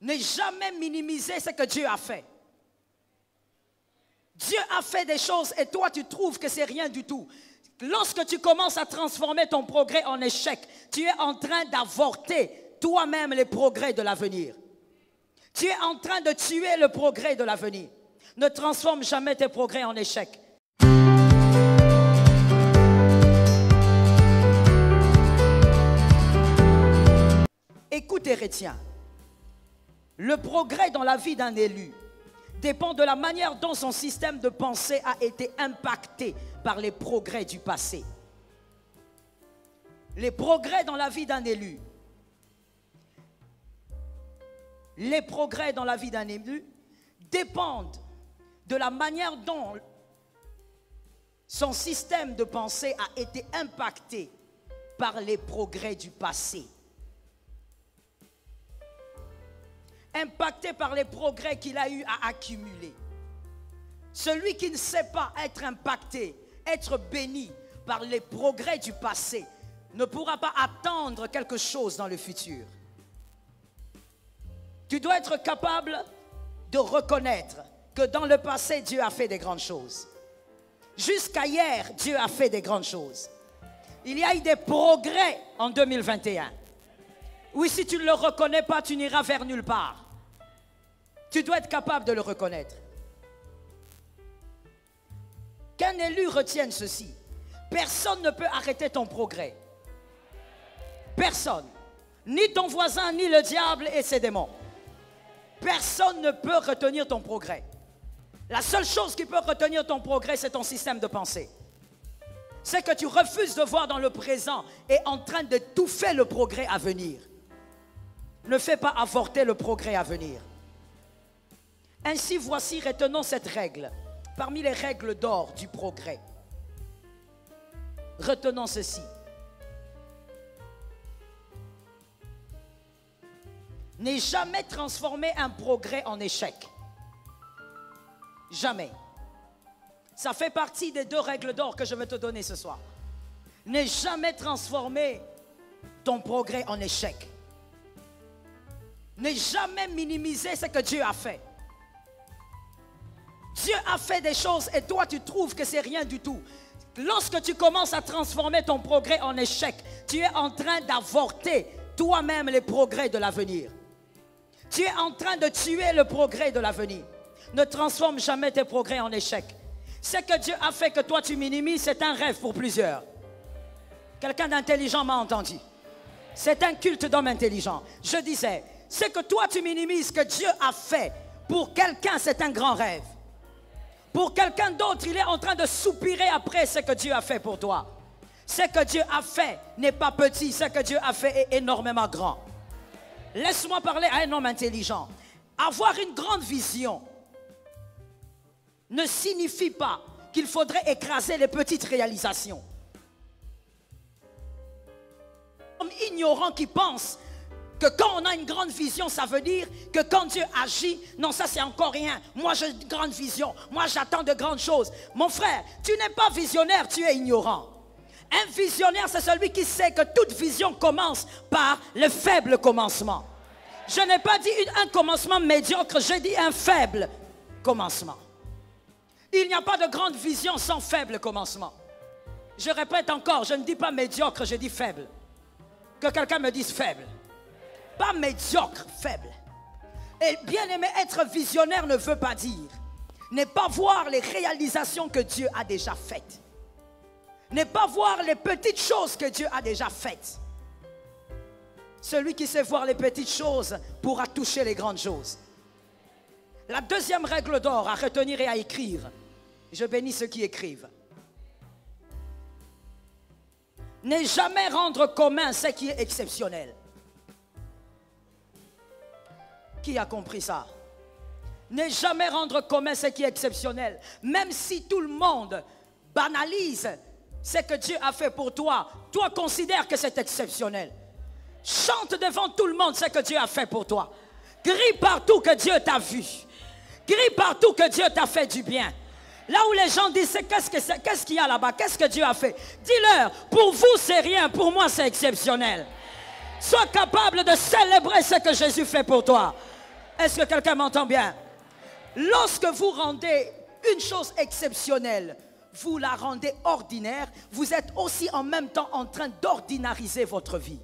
Ne jamais minimiser ce que Dieu a fait. Dieu a fait des choses et toi tu trouves que c'est rien du tout. Lorsque tu commences à transformer ton progrès en échec, tu es en train d'avorter toi-même les progrès de l'avenir. Tu es en train de tuer le progrès de l'avenir. Ne transforme jamais tes progrès en échec. Écoute, Chrétien, le progrès dans la vie d'un élu dépend de la manière dont son système de pensée a été impacté par les progrès du passé. Les progrès dans la vie d'un élu, dépendent de la manière dont son système de pensée a été impacté par les progrès du passé. Impacté par les progrès qu'il a eu à accumuler. Celui qui ne sait pas être impacté, être béni par les progrès du passé, ne pourra pas attendre quelque chose dans le futur. Tu dois être capable de reconnaître que dans le passé, Dieu a fait des grandes choses. Jusqu'à hier, Dieu a fait des grandes choses. Il y a eu des progrès en 2021. Oui, si tu ne le reconnais pas, tu n'iras vers nulle part. Tu dois être capable de le reconnaître. Qu'un élu retienne ceci. Personne ne peut arrêter ton progrès. Personne. Ni ton voisin, ni le diable et ses démons. Personne ne peut retenir ton progrès. La seule chose qui peut retenir ton progrès, c'est ton système de pensée. C'est que tu refuses de voir dans le présent et en train d'étouffer le progrès à venir. Ne fais pas avorter le progrès à venir. Ainsi, voici, retenons cette règle. Parmi les règles d'or du progrès. Retenons ceci. Ne jamais transformer un progrès en échec. Jamais. Ça fait partie des 2 règles d'or que je vais te donner ce soir. Ne jamais transformer ton progrès en échec. Ne jamais minimiser ce que Dieu a fait. Dieu a fait des choses et toi tu trouves que c'est rien du tout. Lorsque tu commences à transformer ton progrès en échec, tu es en train d'avorter toi-même les progrès de l'avenir. Tu es en train de tuer le progrès de l'avenir. Ne transforme jamais tes progrès en échec. Ce que Dieu a fait que toi tu minimises, c'est un rêve pour plusieurs. Quelqu'un d'intelligent m'a entendu. C'est un culte d'homme intelligent. Je disais, ce que toi tu minimises, que Dieu a fait, pour quelqu'un c'est un grand rêve. Pour quelqu'un d'autre, il est en train de soupirer après ce que Dieu a fait pour toi. Ce que Dieu a fait n'est pas petit, ce que Dieu a fait est énormément grand. Laisse-moi parler à un homme intelligent. Avoir une grande vision ne signifie pas qu'il faudrait écraser les petites réalisations. Homme ignorant qui pense que quand on a une grande vision, ça veut dire que quand Dieu agit, non, ça c'est encore rien. Moi j'ai une grande vision, moi j'attends de grandes choses. Mon frère, tu n'es pas visionnaire, tu es ignorant. Un visionnaire, c'est celui qui sait que toute vision commence par le faible commencement. Je n'ai pas dit un commencement médiocre, j'ai dit un faible commencement. Il n'y a pas de grande vision sans faible commencement. Je répète encore, je ne dis pas médiocre, je dis faible. Que quelqu'un me dise faible. Pas médiocre, faible. Et bien aimé, être visionnaire ne veut pas dire ne pas voir les réalisations que Dieu a déjà faites. Ne pas voir les petites choses que Dieu a déjà faites. Celui qui sait voir les petites choses pourra toucher les grandes choses. La deuxième règle d'or à retenir et à écrire. Je bénis ceux qui écrivent. Ne jamais rendre commun ce qui est exceptionnel. Qui a compris ça? Ne jamais rendre commun ce qui est exceptionnel. Même si tout le monde banalise ce que Dieu a fait pour toi, toi considère que c'est exceptionnel. Chante devant tout le monde ce que Dieu a fait pour toi. Crie partout que Dieu t'a vu. Crie partout que Dieu t'a fait du bien. Là où les gens disent, qu'est-ce qu'il y a là-bas? Qu'est-ce que Dieu a fait? Dis-leur, pour vous c'est rien, pour moi c'est exceptionnel. Sois capable de célébrer ce que Jésus fait pour toi. Est-ce que quelqu'un m'entend bien? Lorsque vous rendez une chose exceptionnelle, vous la rendez ordinaire, vous êtes aussi en même temps en train d'ordinariser votre vie.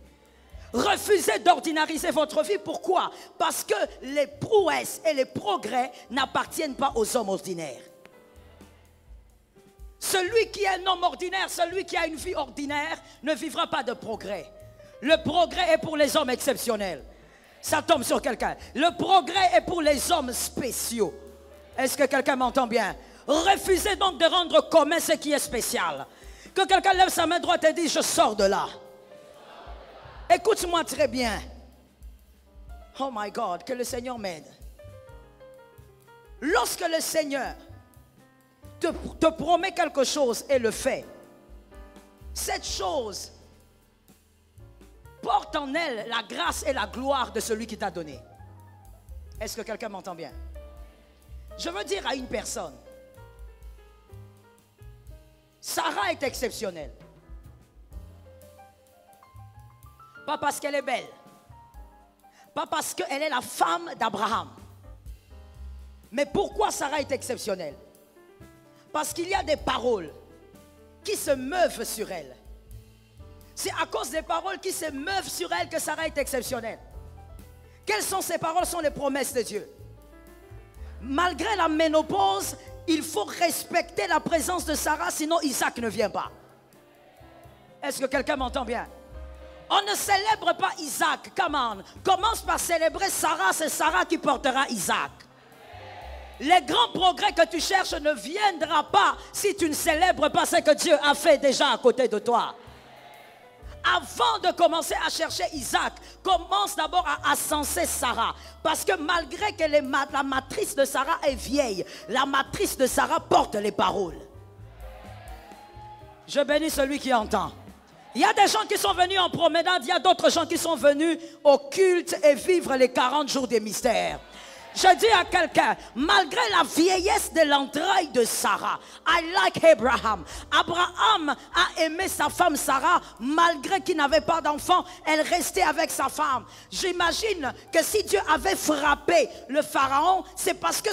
Refusez d'ordinariser votre vie. Pourquoi? Parce que les prouesses et les progrès n'appartiennent pas aux hommes ordinaires. Celui qui est un homme ordinaire, celui qui a une vie ordinaire, ne vivra pas de progrès. Le progrès est pour les hommes exceptionnels. Ça tombe sur quelqu'un. Le progrès est pour les hommes spéciaux. Est-ce que quelqu'un m'entend bien? Refusez donc de rendre commun ce qui est spécial. Que quelqu'un lève sa main droite et dise, je sors de là. Écoute-moi très bien. Oh my God, que le Seigneur m'aide. Lorsque le Seigneur te promet quelque chose et le fait, cette chose porte en elle la grâce et la gloire de celui qui t'a donné. Est-ce que quelqu'un m'entend bien? Je veux dire à une personne, Sarah est exceptionnelle. Pas parce qu'elle est belle, pas parce qu'elle est la femme d'Abraham. Mais pourquoi Sarah est exceptionnelle? Parce qu'il y a des paroles qui se meuvent sur elle. C'est à cause des paroles qui se meuvent sur elle que Sarah est exceptionnelle. Quelles sont ces paroles? Sont les promesses de Dieu. Malgré la ménopause, il faut respecter la présence de Sarah, sinon Isaac ne vient pas. Est-ce que quelqu'un m'entend bien? On ne célèbre pas Isaac, come on. Commence par célébrer Sarah, c'est Sarah qui portera Isaac. Les grands progrès que tu cherches ne viendront pas si tu ne célèbres pas ce que Dieu a fait déjà à côté de toi. Avant de commencer à chercher Isaac, commence d'abord à ascenser Sarah. Parce que malgré que la matrice de Sarah est vieille, la matrice de Sarah porte les paroles. Je bénis celui qui entend. Il y a des gens qui sont venus en promenade, il y a d'autres gens qui sont venus au culte et vivre les 40 jours des mystères. Je dis à quelqu'un, malgré la vieillesse de l'entraille de Sarah, I like Abraham. Abraham a aimé sa femme Sarah, malgré qu'il n'avait pas d'enfant, elle restait avec sa femme. J'imagine que si Dieu avait frappé le pharaon, c'est parce que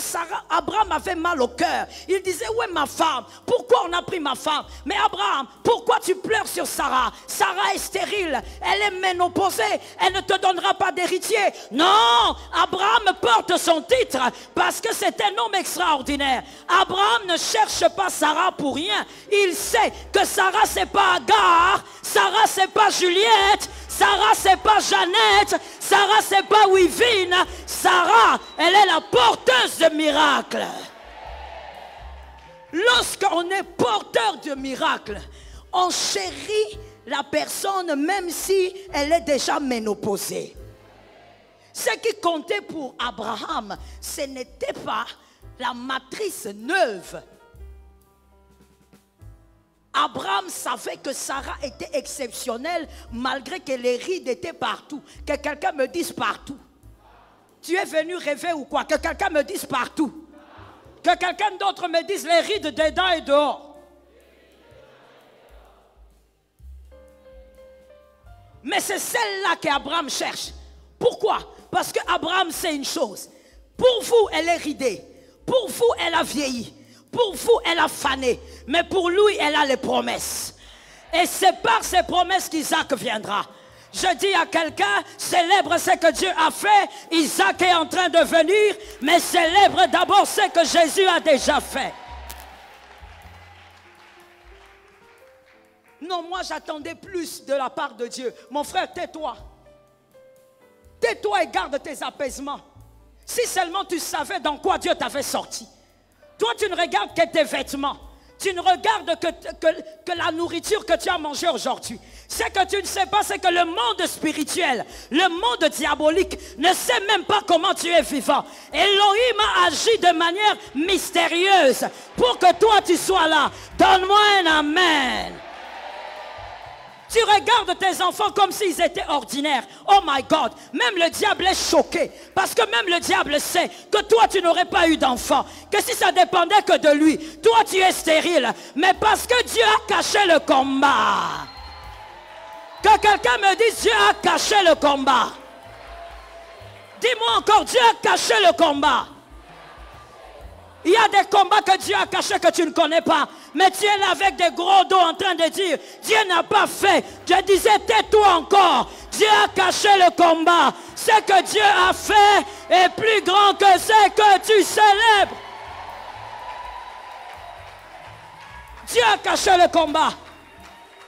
Abraham avait mal au cœur. Il disait, où est ma femme? Pourquoi on a pris ma femme? Mais Abraham, pourquoi tu pleures sur Sarah? Sarah est stérile, elle est ménopausée, elle ne te donnera pas d'héritier. Non, Abraham porte son titre parce que c'est un homme extraordinaire. Abraham ne cherche pas Sarah pour rien. Il sait que Sarah c'est pas Agar, Sarah c'est pas Juliette, Sarah c'est pas Jeannette, Sarah c'est pas Wivine. Sarah, elle est la porteuse de miracles. Lorsqu'on est porteur de miracles, on chérit la personne même si elle est déjà ménopausée. Ce qui comptait pour Abraham, ce n'était pas la matrice neuve. Abraham savait que Sarah était exceptionnelle malgré que les rides étaient partout. Que quelqu'un me dise partout. Tu es venu rêver ou quoi? Que quelqu'un me dise partout. Que quelqu'un d'autre me dise les rides dedans et dehors. Mais c'est celle-là qu'Abraham cherche. Pourquoi? Parce qu'Abraham sait une chose. Pour vous, elle est ridée. Pour vous, elle a vieilli. Pour vous, elle a fané. Mais pour lui, elle a les promesses. Et c'est par ces promesses qu'Isaac viendra. Je dis à quelqu'un, célèbre ce que Dieu a fait. Isaac est en train de venir. Mais célèbre d'abord ce que Jésus a déjà fait. Non, moi j'attendais plus de la part de Dieu. Mon frère, tais-toi. Tais-toi et garde tes apaisements. Si seulement tu savais dans quoi Dieu t'avait sorti. Toi, tu ne regardes que tes vêtements. Tu ne regardes que la nourriture que tu as mangée aujourd'hui. Ce que tu ne sais pas, c'est que le monde spirituel, le monde diabolique, ne sait même pas comment tu es vivant. Elohim a agi de manière mystérieuse pour que toi, tu sois là. Donne-moi un amen. Tu regardes tes enfants comme s'ils étaient ordinaires. Oh my God, même le diable est choqué. Parce que même le diable sait que toi tu n'aurais pas eu d'enfant. Que si ça dépendait que de lui, toi tu es stérile. Mais parce que Dieu a caché le combat. Que quelqu'un me dise, Dieu a caché le combat. Dis-moi encore, Dieu a caché le combat. Il y a des combats que Dieu a cachés que tu ne connais pas. Mais tu es là avec des gros dos en train de dire, Dieu n'a pas fait. Dieu disait, tais-toi encore. Dieu a caché le combat. Ce que Dieu a fait est plus grand que ce que tu célèbres. Dieu a caché le combat.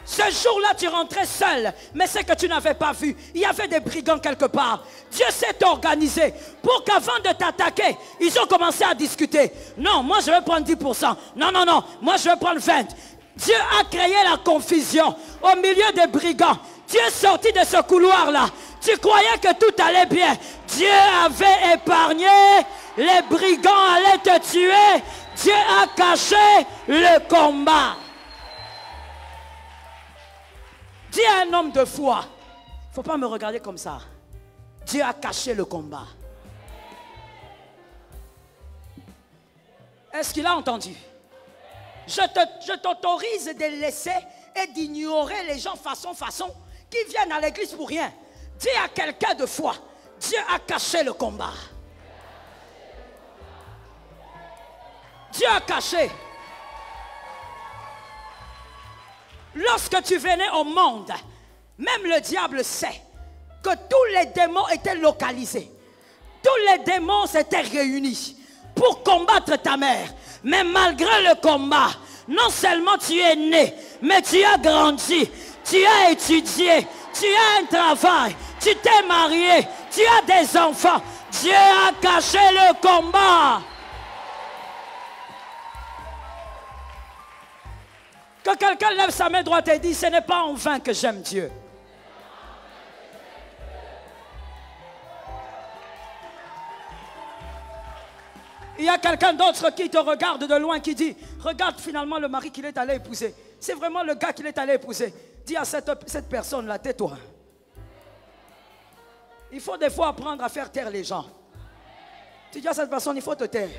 Ce jour-là, tu rentrais seul, mais c'est que tu n'avais pas vu. Il y avait des brigands quelque part. Dieu s'est organisé pour qu'avant de t'attaquer, ils ont commencé à discuter. Non, moi je vais prendre 10%. Non, non, non, moi je vais prendre 20%. Dieu a créé la confusion au milieu des brigands. Dieu est sorti de ce couloir-là. Tu croyais que tout allait bien. Dieu avait épargné. Les brigands allaient te tuer. Dieu a caché le combat. Dis à un homme de foi, il ne faut pas me regarder comme ça. Dieu a caché le combat. Est-ce qu'il a entendu? Je t'autorise de laisser et d'ignorer les gens façon qui viennent à l'église pour rien. Dis à quelqu'un de foi, Dieu a caché le combat. Dieu a caché. Lorsque tu venais au monde, même le diable sait que tous les démons étaient localisés. Tous les démons s'étaient réunis pour combattre ta mère. Mais malgré le combat, non seulement tu es né, mais tu as grandi, tu as étudié, tu as un travail, tu t'es marié, tu as des enfants. Dieu a caché le combat. Que quelqu'un lève sa main droite et dit, ce n'est pas en vain que j'aime Dieu. Il y a quelqu'un d'autre qui te regarde de loin qui dit, regarde finalement le mari qu'il est allé épouser. C'est vraiment le gars qu'il est allé épouser. Dis à cette personne-là, tais-toi. Il faut des fois apprendre à faire taire les gens. Tu dis à cette personne, il faut te taire.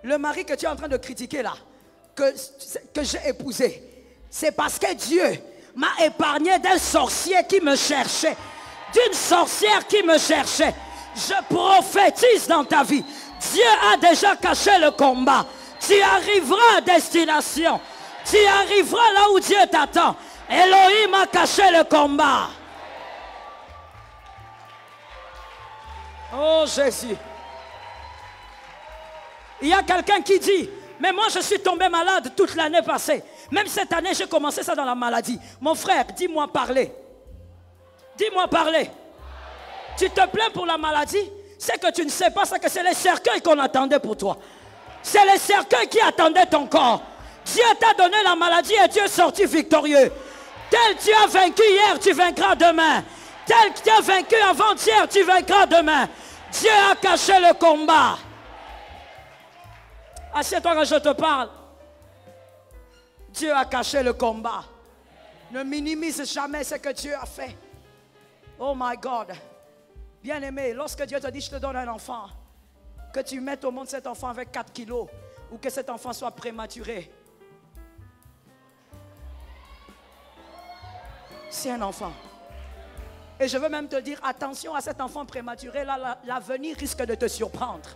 Le mari que tu es en train de critiquer là, que j'ai épousé, c'est parce que Dieu m'a épargné d'un sorcier qui me cherchait, d'une sorcière qui me cherchait. Je prophétise dans ta vie. Dieu a déjà caché le combat. Tu arriveras à destination. Tu arriveras là où Dieu t'attend. Elohim a caché le combat. Oh Jésus. Il y a quelqu'un qui dit, mais moi je suis tombé malade toute l'année passée. Même cette année j'ai commencé ça dans la maladie. Mon frère, dis-moi parler. Dis-moi parler. Tu te plains pour la maladie? C'est que tu ne sais pas, c'est que c'est les cercueils qu'on attendait pour toi. C'est les cercueils qui attendaient ton corps. Dieu t'a donné la maladie et tu es sorti victorieux. Tel tu as vaincu hier, tu vaincras demain. Tel que tu as vaincu avant-hier, tu vaincras demain. Dieu a caché le combat. Assieds-toi quand je te parle. Dieu a caché le combat. Ne minimise jamais ce que Dieu a fait. Oh my God. Bien-aimé, lorsque Dieu te dit, je te donne un enfant, que tu mettes au monde cet enfant avec 4 kilos, ou que cet enfant soit prématuré, c'est un enfant. Et je veux même te dire, attention à cet enfant prématuré, là, l'avenir risque de te surprendre.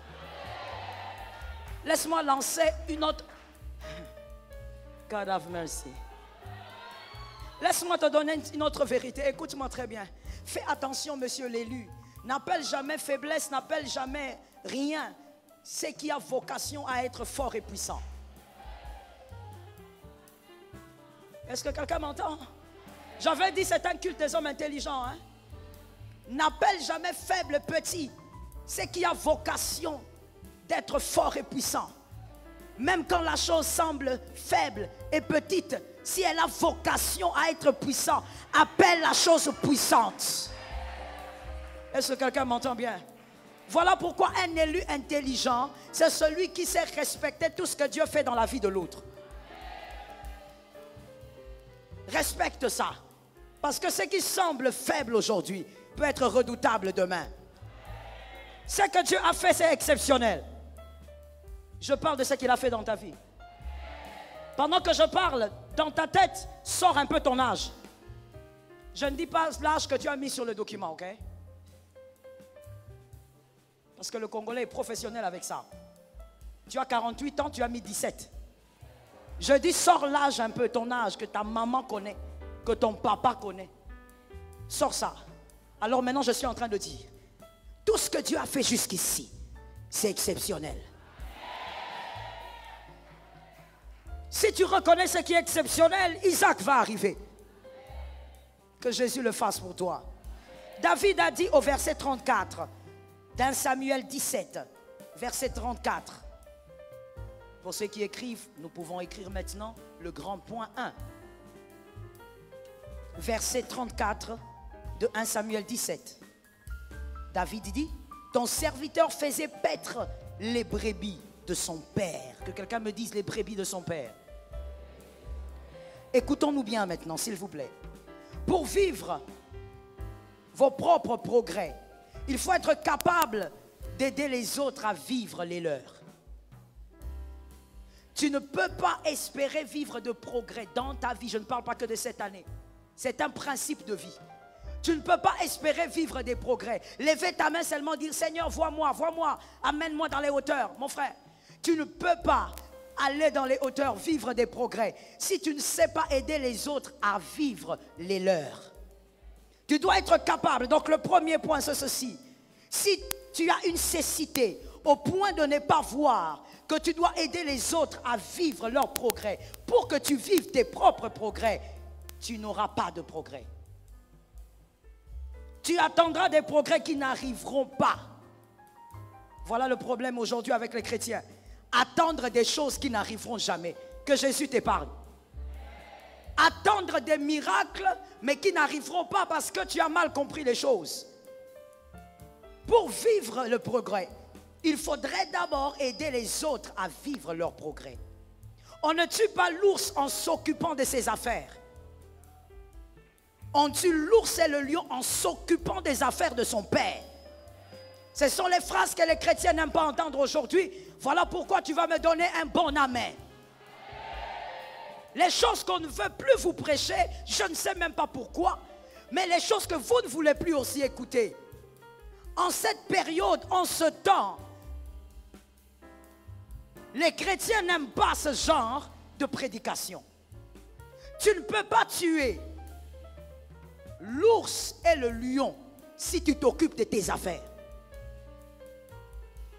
Laisse-moi lancer une autre... God have mercy. Laisse-moi te donner une autre vérité. Écoute-moi très bien. Fais attention, monsieur l'élu. N'appelle jamais faiblesse, n'appelle jamais rien. C'est qui a vocation à être fort et puissant. Est-ce que quelqu'un m'entend? J'avais dit c'est un culte des hommes intelligents. Hein? N'appelle jamais faible, petit. C'est qui a vocation d'être fort et puissant. Même quand la chose semble faible et petite, si elle a vocation à être puissant, appelle la chose puissante. Est-ce que quelqu'un m'entend bien? Voilà pourquoi un élu intelligent, c'est celui qui sait respecter tout ce que Dieu fait dans la vie de l'autre. Respecte ça. Parce que ce qui semble faible aujourd'hui peut être redoutable demain. Ce que Dieu a fait, c'est exceptionnel. Je parle de ce qu'il a fait dans ta vie. Pendant que je parle, dans ta tête, sors un peu ton âge. Je ne dis pas l'âge que tu as mis sur le document, ok? Parce que le Congolais est professionnel avec ça. Tu as 48 ans, tu as mis 17. Je dis, sors l'âge un peu, ton âge, que ta maman connaît, que ton papa connaît. Sors ça. Alors maintenant, je suis en train de dire, tout ce que Dieu a fait jusqu'ici, c'est exceptionnel. Si tu reconnais ce qui est exceptionnel, Isaac va arriver. Que Jésus le fasse pour toi. David a dit au verset 34, d'un Samuel 17, verset 34. Pour ceux qui écrivent, nous pouvons écrire maintenant le grand point 1. Verset 34 de 1 Samuel 17. David dit, ton serviteur faisait paître les brebis de son père. Que quelqu'un me dise les brebis de son père. Écoutons-nous bien maintenant, s'il vous plaît. Pour vivre vos propres progrès, il faut être capable d'aider les autres à vivre les leurs. Tu ne peux pas espérer vivre de progrès dans ta vie. Je ne parle pas que de cette année. C'est un principe de vie. Tu ne peux pas espérer vivre des progrès. Lever ta main seulement, dire Seigneur, vois-moi, amène-moi dans les hauteurs. Mon frère, tu ne peux pas aller dans les hauteurs, vivre des progrès, si tu ne sais pas aider les autres à vivre les leurs. Tu dois être capable. Donc le premier point, c'est ceci. Si tu as une cécité au point de ne pas voir que tu dois aider les autres à vivre leurs progrès, pour que tu vives tes propres progrès, tu n'auras pas de progrès. Tu attendras des progrès qui n'arriveront pas. Voilà le problème aujourd'hui avec les chrétiens. Attendre des choses qui n'arriveront jamais. Que Jésus t'épargne. Attendre des miracles, mais qui n'arriveront pas parce que tu as mal compris les choses. Pour vivre le progrès, il faudrait d'abord aider les autres à vivre leur progrès. On ne tue pas l'ours en s'occupant de ses affaires. On tue l'ours et le lion en s'occupant des affaires de son père. Ce sont les phrases que les chrétiens n'aiment pas entendre aujourd'hui. Voilà pourquoi tu vas me donner un bon amen. Les choses qu'on ne veut plus vous prêcher, je ne sais même pas pourquoi, mais les choses que vous ne voulez plus aussi écouter. En cette période, en ce temps, les chrétiens n'aiment pas ce genre de prédication. Tu ne peux pas tuer l'ours et le lion si tu t'occupes de tes affaires.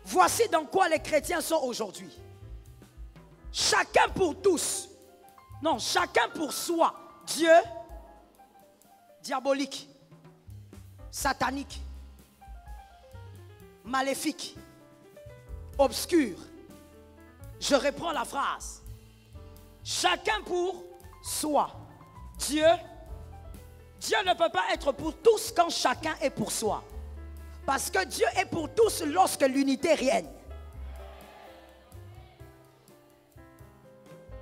Voici dans quoi les chrétiens sont aujourd'hui. Chacun pour tous. Non, chacun pour soi. Dieu, diabolique, satanique, maléfique, obscur. Je reprends la phrase. Chacun pour soi. Dieu ne peut pas être pour tous quand chacun est pour soi. Parce que Dieu est pour tous lorsque l'unité règne.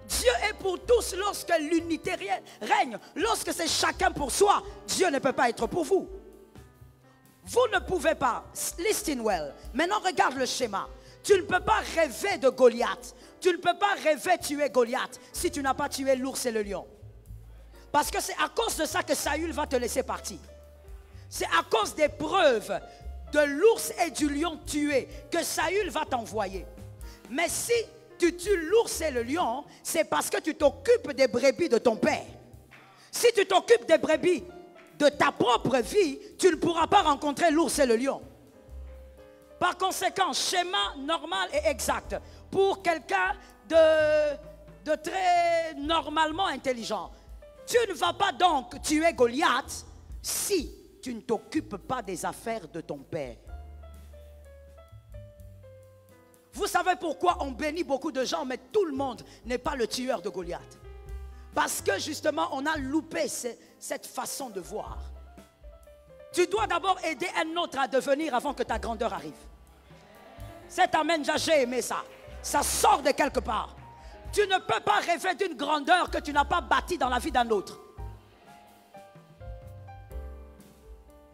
Dieu est pour tous lorsque l'unité règne. Lorsque c'est chacun pour soi, Dieu ne peut pas être pour vous. Vous ne pouvez pas, listen well, maintenant regarde le schéma. Tu ne peux pas rêver de Goliath. Tu ne peux pas rêver tuer Goliath si tu n'as pas tué l'ours et le lion. Parce que c'est à cause de ça que Saül va te laisser partir. C'est à cause des preuves de l'ours et du lion tués que Saül va t'envoyer. Mais si tu tues l'ours et le lion, c'est parce que tu t'occupes des brebis de ton père. Si tu t'occupes des brebis de ta propre vie, tu ne pourras pas rencontrer l'ours et le lion. Par conséquent, schéma normal et exact pour quelqu'un de très normalement intelligent. Tu ne vas pas donc tuer Goliath si tu ne t'occupes pas des affaires de ton père. Vous savez pourquoi on bénit beaucoup de gens, mais tout le monde n'est pas le tueur de Goliath. Parce que justement, on a loupé cette façon de voir. Tu dois d'abord aider un autre à devenir avant que ta grandeur arrive. Cet amen, j'ai aimé ça. Ça sort de quelque part. Tu ne peux pas rêver d'une grandeur que tu n'as pas bâtie dans la vie d'un autre.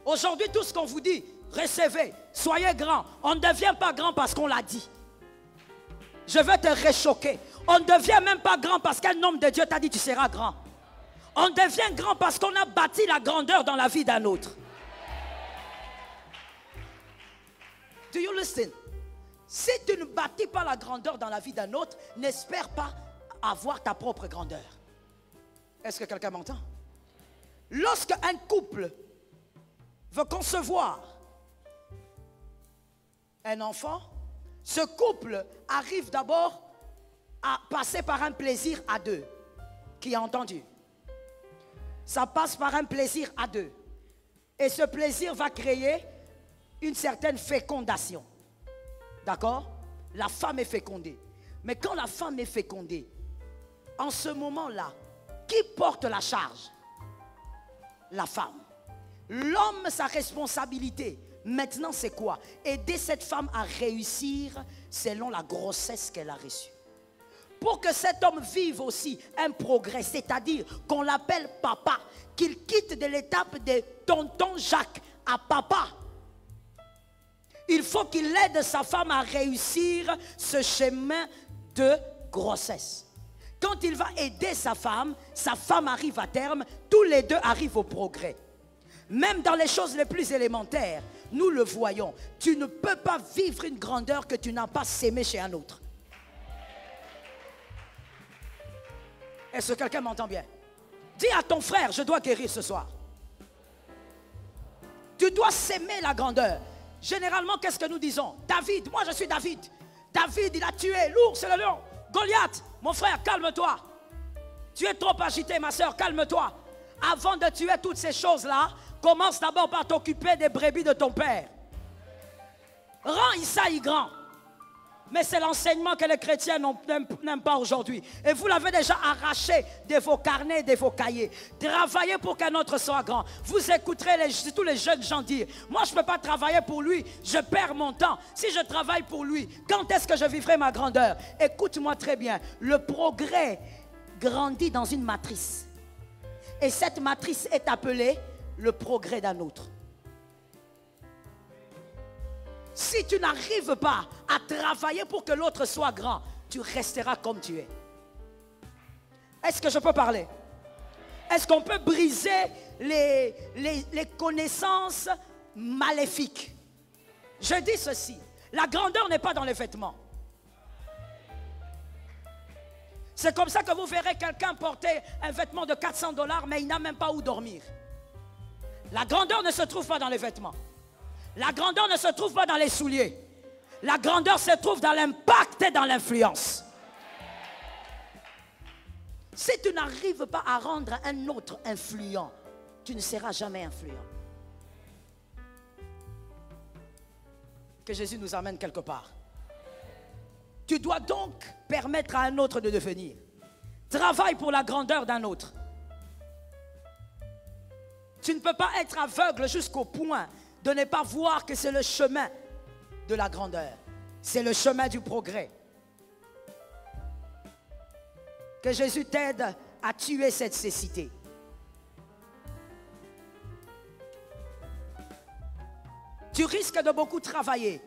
Aujourd'hui, tout ce qu'on vous dit, recevez, soyez grand. On ne devient pas grand parce qu'on l'a dit. Je vais te réchoquer. On ne devient même pas grand parce qu'un homme de Dieu t'a dit tu seras grand. On devient grand parce qu'on a bâti la grandeur dans la vie d'un autre. Do you listen? Si tu ne bâtis pas la grandeur dans la vie d'un autre, n'espère pas avoir ta propre grandeur. Est-ce que quelqu'un m'entend? Lorsque un couple veut concevoir un enfant, ce couple arrive d'abord à passer par un plaisir à deux. Qui a entendu? Ça passe par un plaisir à deux. Et ce plaisir va créer une certaine fécondation. D'accord? La femme est fécondée. Mais quand la femme est fécondée, en ce moment-là, qui porte la charge? La femme. L'homme, sa responsabilité, maintenant c'est quoi? Aider cette femme à réussir selon la grossesse qu'elle a reçue. Pour que cet homme vive aussi un progrès, c'est-à-dire qu'on l'appelle papa, qu'il quitte de l'étape de tonton Jacques à papa. Il faut qu'il aide sa femme à réussir ce chemin de grossesse. Quand il va aider sa femme arrive à terme, tous les deux arrivent au progrès. Même dans les choses les plus élémentaires, nous le voyons. Tu ne peux pas vivre une grandeur que tu n'as pas sémée chez un autre. Est-ce que quelqu'un m'entend bien? Dis à ton frère, je dois guérir ce soir. Tu dois s'aimer la grandeur. Généralement, qu'est-ce que nous disons? David, moi je suis David. David, il a tué l'ours et le lion. Goliath, mon frère, calme-toi. Tu es trop agité, ma soeur, calme-toi. Avant de tuer toutes ces choses-là, commence d'abord par t'occuper des brebis de ton père. Rends Isaïe grand. Mais c'est l'enseignement que les chrétiens n'aiment pas aujourd'hui. Et vous l'avez déjà arraché de vos carnets et de vos cahiers. Travaillez pour qu'un autre soit grand. Vous écouterez tous les jeunes gens dire, moi je ne peux pas travailler pour lui, je perds mon temps. Si je travaille pour lui, quand est-ce que je vivrai ma grandeur? Écoute-moi très bien, le progrès grandit dans une matrice. Et cette matrice est appelée le progrès d'un autre. Si tu n'arrives pas à travailler pour que l'autre soit grand, tu resteras comme tu es. Est-ce que je peux parler? Est-ce qu'on peut briser les connaissances maléfiques? Je dis ceci, la grandeur n'est pas dans les vêtements. C'est comme ça que vous verrez quelqu'un porter un vêtement de 400 $, mais il n'a même pas où dormir. La grandeur ne se trouve pas dans les vêtements. La grandeur ne se trouve pas dans les souliers. La grandeur se trouve dans l'impact et dans l'influence. Si tu n'arrives pas à rendre un autre influent, tu ne seras jamais influent. Que Jésus nous amène quelque part. Tu dois donc permettre à un autre de devenir. Travaille pour la grandeur d'un autre. Tu ne peux pas être aveugle jusqu'au point de ne pas voir que c'est le chemin de la grandeur. C'est le chemin du progrès. Que Jésus t'aide à tuer cette cécité. Tu risques de beaucoup travailler.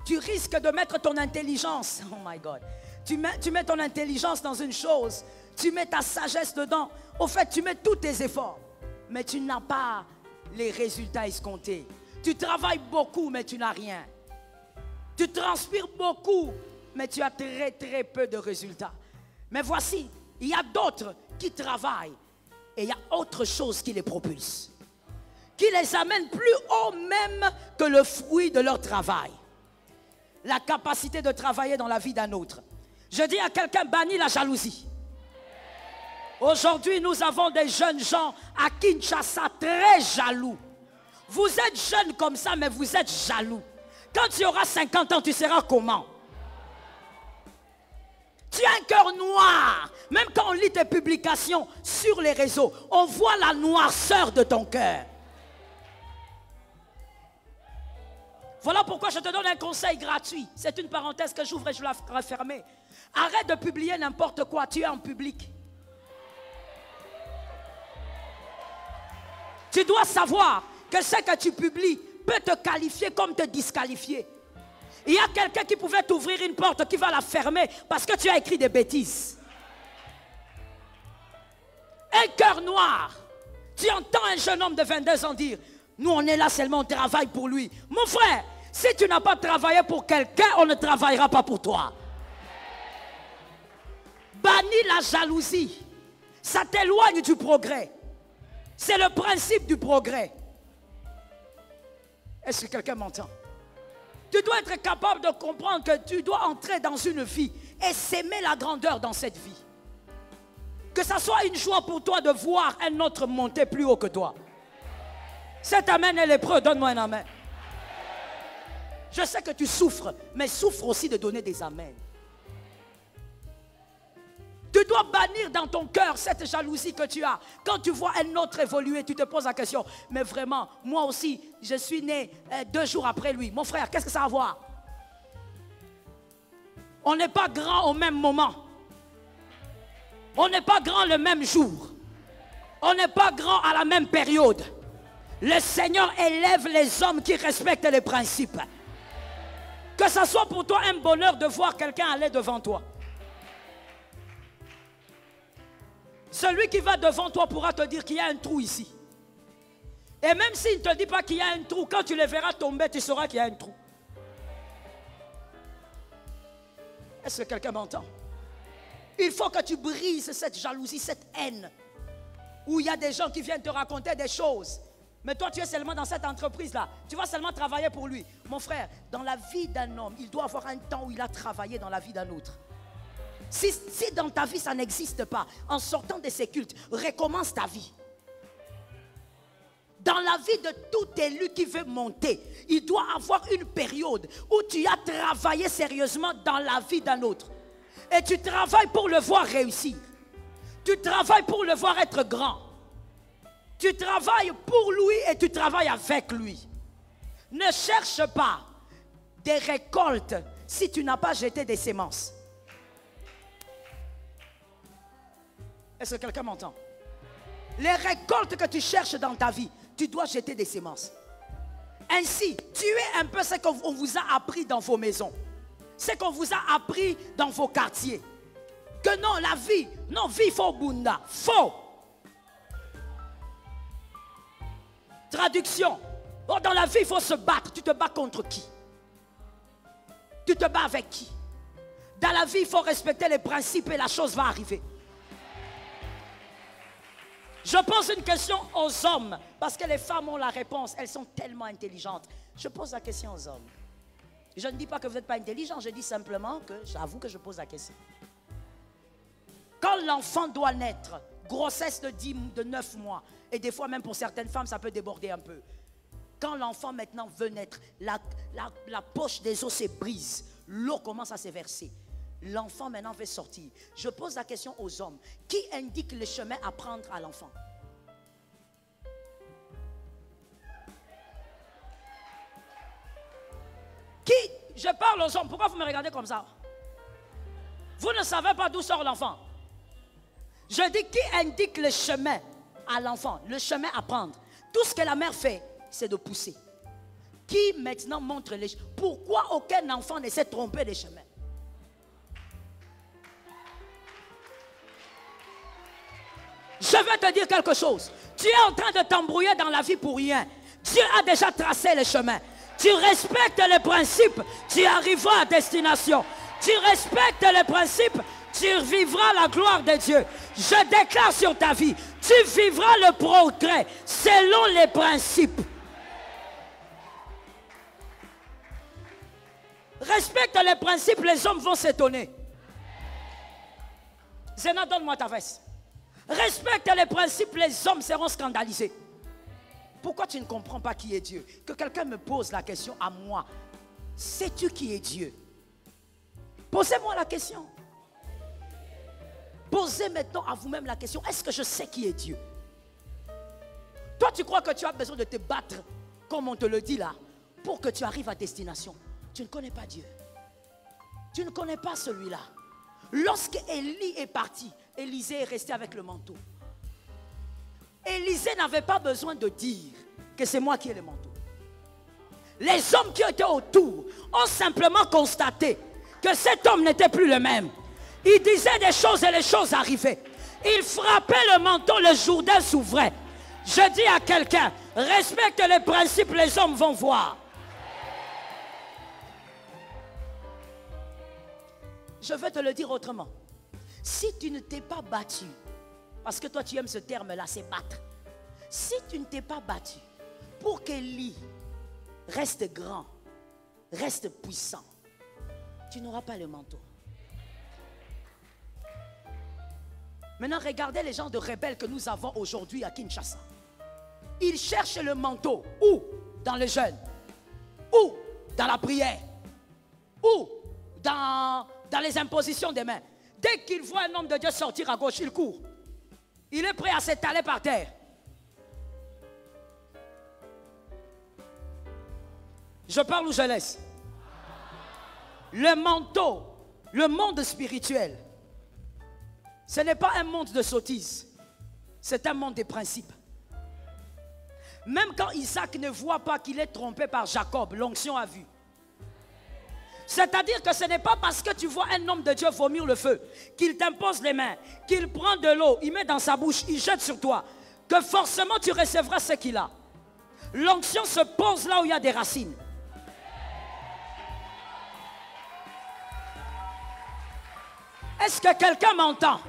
Tu risques de mettre ton intelligence. Oh my God. Tu mets ton intelligence dans une chose. Tu mets ta sagesse dedans. Au fait, tu mets tous tes efforts. Mais tu n'as pas les résultats escomptés. Tu travailles beaucoup, mais tu n'as rien. Tu transpires beaucoup, mais tu as très très peu de résultats. Mais voici, il y a d'autres qui travaillent et il y a autre chose qui les propulse, qui les amène plus haut même que le fruit de leur travail. La capacité de travailler dans la vie d'un autre. Je dis à quelqu'un, bannis la jalousie. Aujourd'hui, nous avons des jeunes gens à Kinshasa très jaloux. Vous êtes jeunes comme ça, mais vous êtes jaloux. Quand tu auras 50 ans, tu seras comment? Tu as un cœur noir. Même quand on lit tes publications sur les réseaux, on voit la noirceur de ton cœur. Voilà pourquoi je te donne un conseil gratuit. C'est une parenthèse que j'ouvre et je la refermer. Arrête de publier n'importe quoi, tu es en public. Tu dois savoir que ce que tu publies peut te qualifier comme te disqualifier. Il y a quelqu'un qui pouvait t'ouvrir une porte qui va la fermer parce que tu as écrit des bêtises. Un cœur noir. Tu entends un jeune homme de 22 ans dire, nous on est là seulement, on travaille pour lui. Mon frère, Si tu n'as pas travaillé pour quelqu'un, on ne travaillera pas pour toi. Bannis la jalousie. Ça t'éloigne du progrès. C'est le principe du progrès. Est-ce que quelqu'un m'entend? Tu dois être capable de comprendre que tu dois entrer dans une vie et s'aimer la grandeur dans cette vie. Que ça soit une joie pour toi de voir un autre monter plus haut que toi. Cet amen est lépreux, donne-moi un amen. Je sais que tu souffres, mais souffre aussi de donner des amens. Tu dois bannir dans ton cœur cette jalousie que tu as. Quand tu vois un autre évoluer, tu te poses la question, mais vraiment, moi aussi, je suis né 2 jours après lui. Mon frère, qu'est-ce que ça a à voir? On n'est pas grand au même moment. On n'est pas grand le même jour. On n'est pas grand à la même période. Le Seigneur élève les hommes qui respectent les principes. Que ce soit pour toi un bonheur de voir quelqu'un aller devant toi. Celui qui va devant toi pourra te dire qu'il y a un trou ici. Et même s'il ne te dit pas qu'il y a un trou, quand tu les verras tomber, tu sauras qu'il y a un trou. Est-ce que quelqu'un m'entend? Il faut que tu brises cette jalousie, cette haine. Où il y a des gens qui viennent te raconter des choses. Mais toi, tu es seulement dans cette entreprise-là. Tu vas seulement travailler pour lui. Mon frère, dans la vie d'un homme, il doit avoir un temps où il a travaillé dans la vie d'un autre. Si dans ta vie, ça n'existe pas, en sortant de ces cultes, recommence ta vie. Dans la vie de tout élu qui veut monter, il doit avoir une période où tu as travaillé sérieusement dans la vie d'un autre. Et tu travailles pour le voir réussir. Tu travailles pour le voir être grand. Tu travailles pour lui et tu travailles avec lui. Ne cherche pas des récoltes si tu n'as pas jeté des semences. Est-ce que quelqu'un m'entend? Les récoltes que tu cherches dans ta vie, tu dois jeter des semences. Ainsi, tuez un peu ce qu'on vous a appris dans vos maisons. Ce qu'on vous a appris dans vos quartiers. Que non, la vie, non, vie faux bunda, faux. Traduction. Oh, dans la vie, il faut se battre. Tu te bats contre qui? Tu te bats avec qui? Dans la vie, il faut respecter les principes et la chose va arriver. Je pose une question aux hommes, parce que les femmes ont la réponse. Elles sont tellement intelligentes. Je pose la question aux hommes. Je ne dis pas que vous n'êtes pas intelligents, je dis simplement que j'avoue que je pose la question. Quand l'enfant doit naître, grossesse de 9 mois, et des fois même pour certaines femmes, ça peut déborder un peu. Quand l'enfant maintenant veut naître, la poche des os se brise, l'eau commence à se verser. L'enfant maintenant veut sortir. Je pose la question aux hommes. Qui indique le chemin à prendre à l'enfant? Je parle aux hommes. Pourquoi vous me regardez comme ça? Vous ne savez pas d'où sort l'enfant. Je dis qui indique le chemin à l'enfant, le chemin à prendre. Tout ce que la mère fait, c'est de pousser. Qui maintenant montre les chemins? Pourquoi aucun enfant ne s'est trompé des chemins? Je vais te dire quelque chose. Tu es en train de t'embrouiller dans la vie pour rien. Dieu a déjà tracé les chemins. Tu respectes les principes, tu arriveras à destination. Tu respectes les principes, tu vivras la gloire de Dieu. Je déclare sur ta vie, tu vivras le progrès selon les principes. Respecte les principes, les hommes vont s'étonner. Zéna, donne-moi ta veste. Respecte les principes, les hommes seront scandalisés. Pourquoi tu ne comprends pas qui est Dieu? Que quelqu'un me pose la question à moi. Sais-tu qui est Dieu? Posez-moi la question. Posez maintenant à vous-même la question. Est-ce que je sais qui est Dieu? Toi, tu crois que tu as besoin de te battre, comme on te le dit là, pour que tu arrives à destination. Tu ne connais pas Dieu. Tu ne connais pas celui-là. Lorsque Élie est parti, Élisée est resté avec le manteau. Élisée n'avait pas besoin de dire que c'est moi qui ai le manteau. Les hommes qui étaient autour ont simplement constaté que cet homme n'était plus le même. Il disait des choses et les choses arrivaient. Il frappait le manteau, le Jourdain s'ouvrait. Je dis à quelqu'un, respecte les principes, les hommes vont voir. Je vais te le dire autrement. Si tu ne t'es pas battu, parce que toi tu aimes ce terme-là, c'est battre. Si tu ne t'es pas battu pour qu'Élie reste grand, reste puissant, tu n'auras pas le manteau. Maintenant, regardez les gens de rebelles que nous avons aujourd'hui à Kinshasa. Ils cherchent le manteau. Où? Dans le jeûne. Où? Dans la prière. Où? Dans les impositions des mains. Dès qu'il voit un homme de Dieu sortir à gauche, il court. Il est prêt à s'étaler par terre. Je parle ou je laisse? Le manteau, le monde spirituel, ce n'est pas un monde de sottises. C'est un monde des principes. Même quand Isaac ne voit pas qu'il est trompé par Jacob, l'onction a vu. C'est-à-dire que ce n'est pas parce que tu vois un homme de Dieu vomir le feu, qu'il t'impose les mains, qu'il prend de l'eau, il met dans sa bouche, il jette sur toi, que forcément tu recevras ce qu'il a. L'onction se pose là où il y a des racines. Est-ce que quelqu'un m'entend?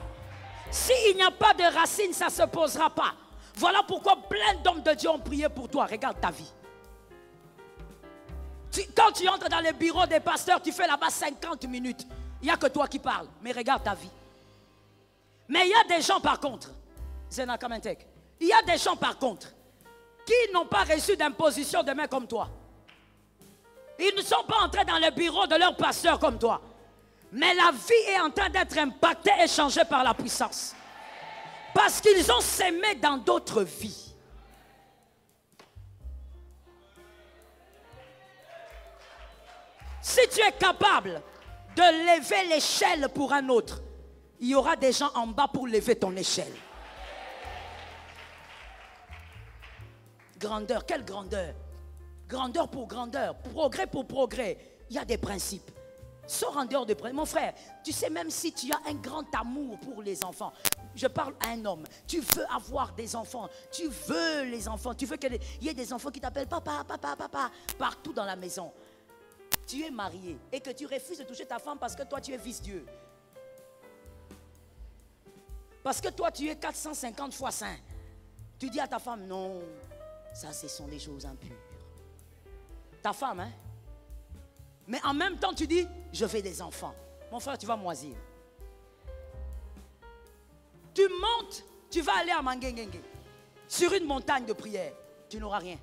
S'il n'y a pas de racines, ça ne se posera pas. Voilà pourquoi plein d'hommes de Dieu ont prié pour toi. Regarde ta vie. Quand tu entres dans le bureau des pasteurs, tu fais là-bas 50 minutes. Il n'y a que toi qui parles. Mais regarde ta vie. Mais il y a des gens par contre, Zena Kamentek, il y a des gens par contre qui n'ont pas reçu d'imposition de main comme toi. Ils ne sont pas entrés dans le bureau de leur pasteur comme toi. Mais la vie est en train d'être impactée et changée par la puissance. Parce qu'ils ont sémé dans d'autres vies. Si tu es capable de lever l'échelle pour un autre, il y aura des gens en bas pour lever ton échelle. Grandeur, quelle grandeur? Grandeur pour grandeur, progrès pour progrès. Il y a des principes. Sors en dehors de principes. Mon frère, tu sais, même si tu as un grand amour pour les enfants, je parle à un homme, tu veux avoir des enfants, tu veux les enfants, tu veux qu'il y ait des enfants qui t'appellent papa, papa, papa, partout dans la maison. Tu es marié et que tu refuses de toucher ta femme parce que toi tu es fils-dieu. Parce que toi tu es 450 fois saint. Tu dis à ta femme, non, ça ce sont des choses impures. Ta femme, hein? Mais en même temps tu dis, je fais des enfants. Mon frère, tu vas moisir. Tu montes, tu vas aller à Mangengengue, sur une montagne de prière, tu n'auras rien.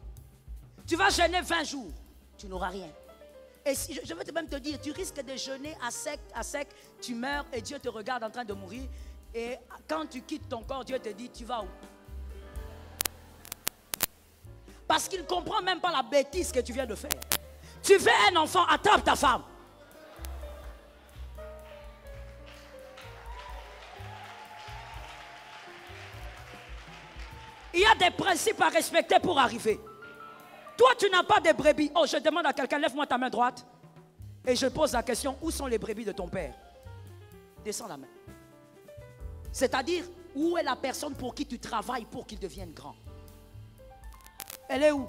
Tu vas jeûner 20 jours, tu n'auras rien. Et si, je vais même te dire, tu risques de jeûner à sec, tu meurs et Dieu te regarde en train de mourir. Et quand tu quittes ton corps, Dieu te dit, tu vas où? Parce qu'il ne comprend même pas la bêtise que tu viens de faire. Tu veux un enfant, attrape ta femme. Il y a des principes à respecter pour arriver. Toi, tu n'as pas de brebis. Oh, je demande à quelqu'un, lève-moi ta main droite. Et je pose la question, où sont les brebis de ton père? Descends la main. C'est-à-dire, où est la personne pour qui tu travailles pour qu'il devienne grand? Elle est où?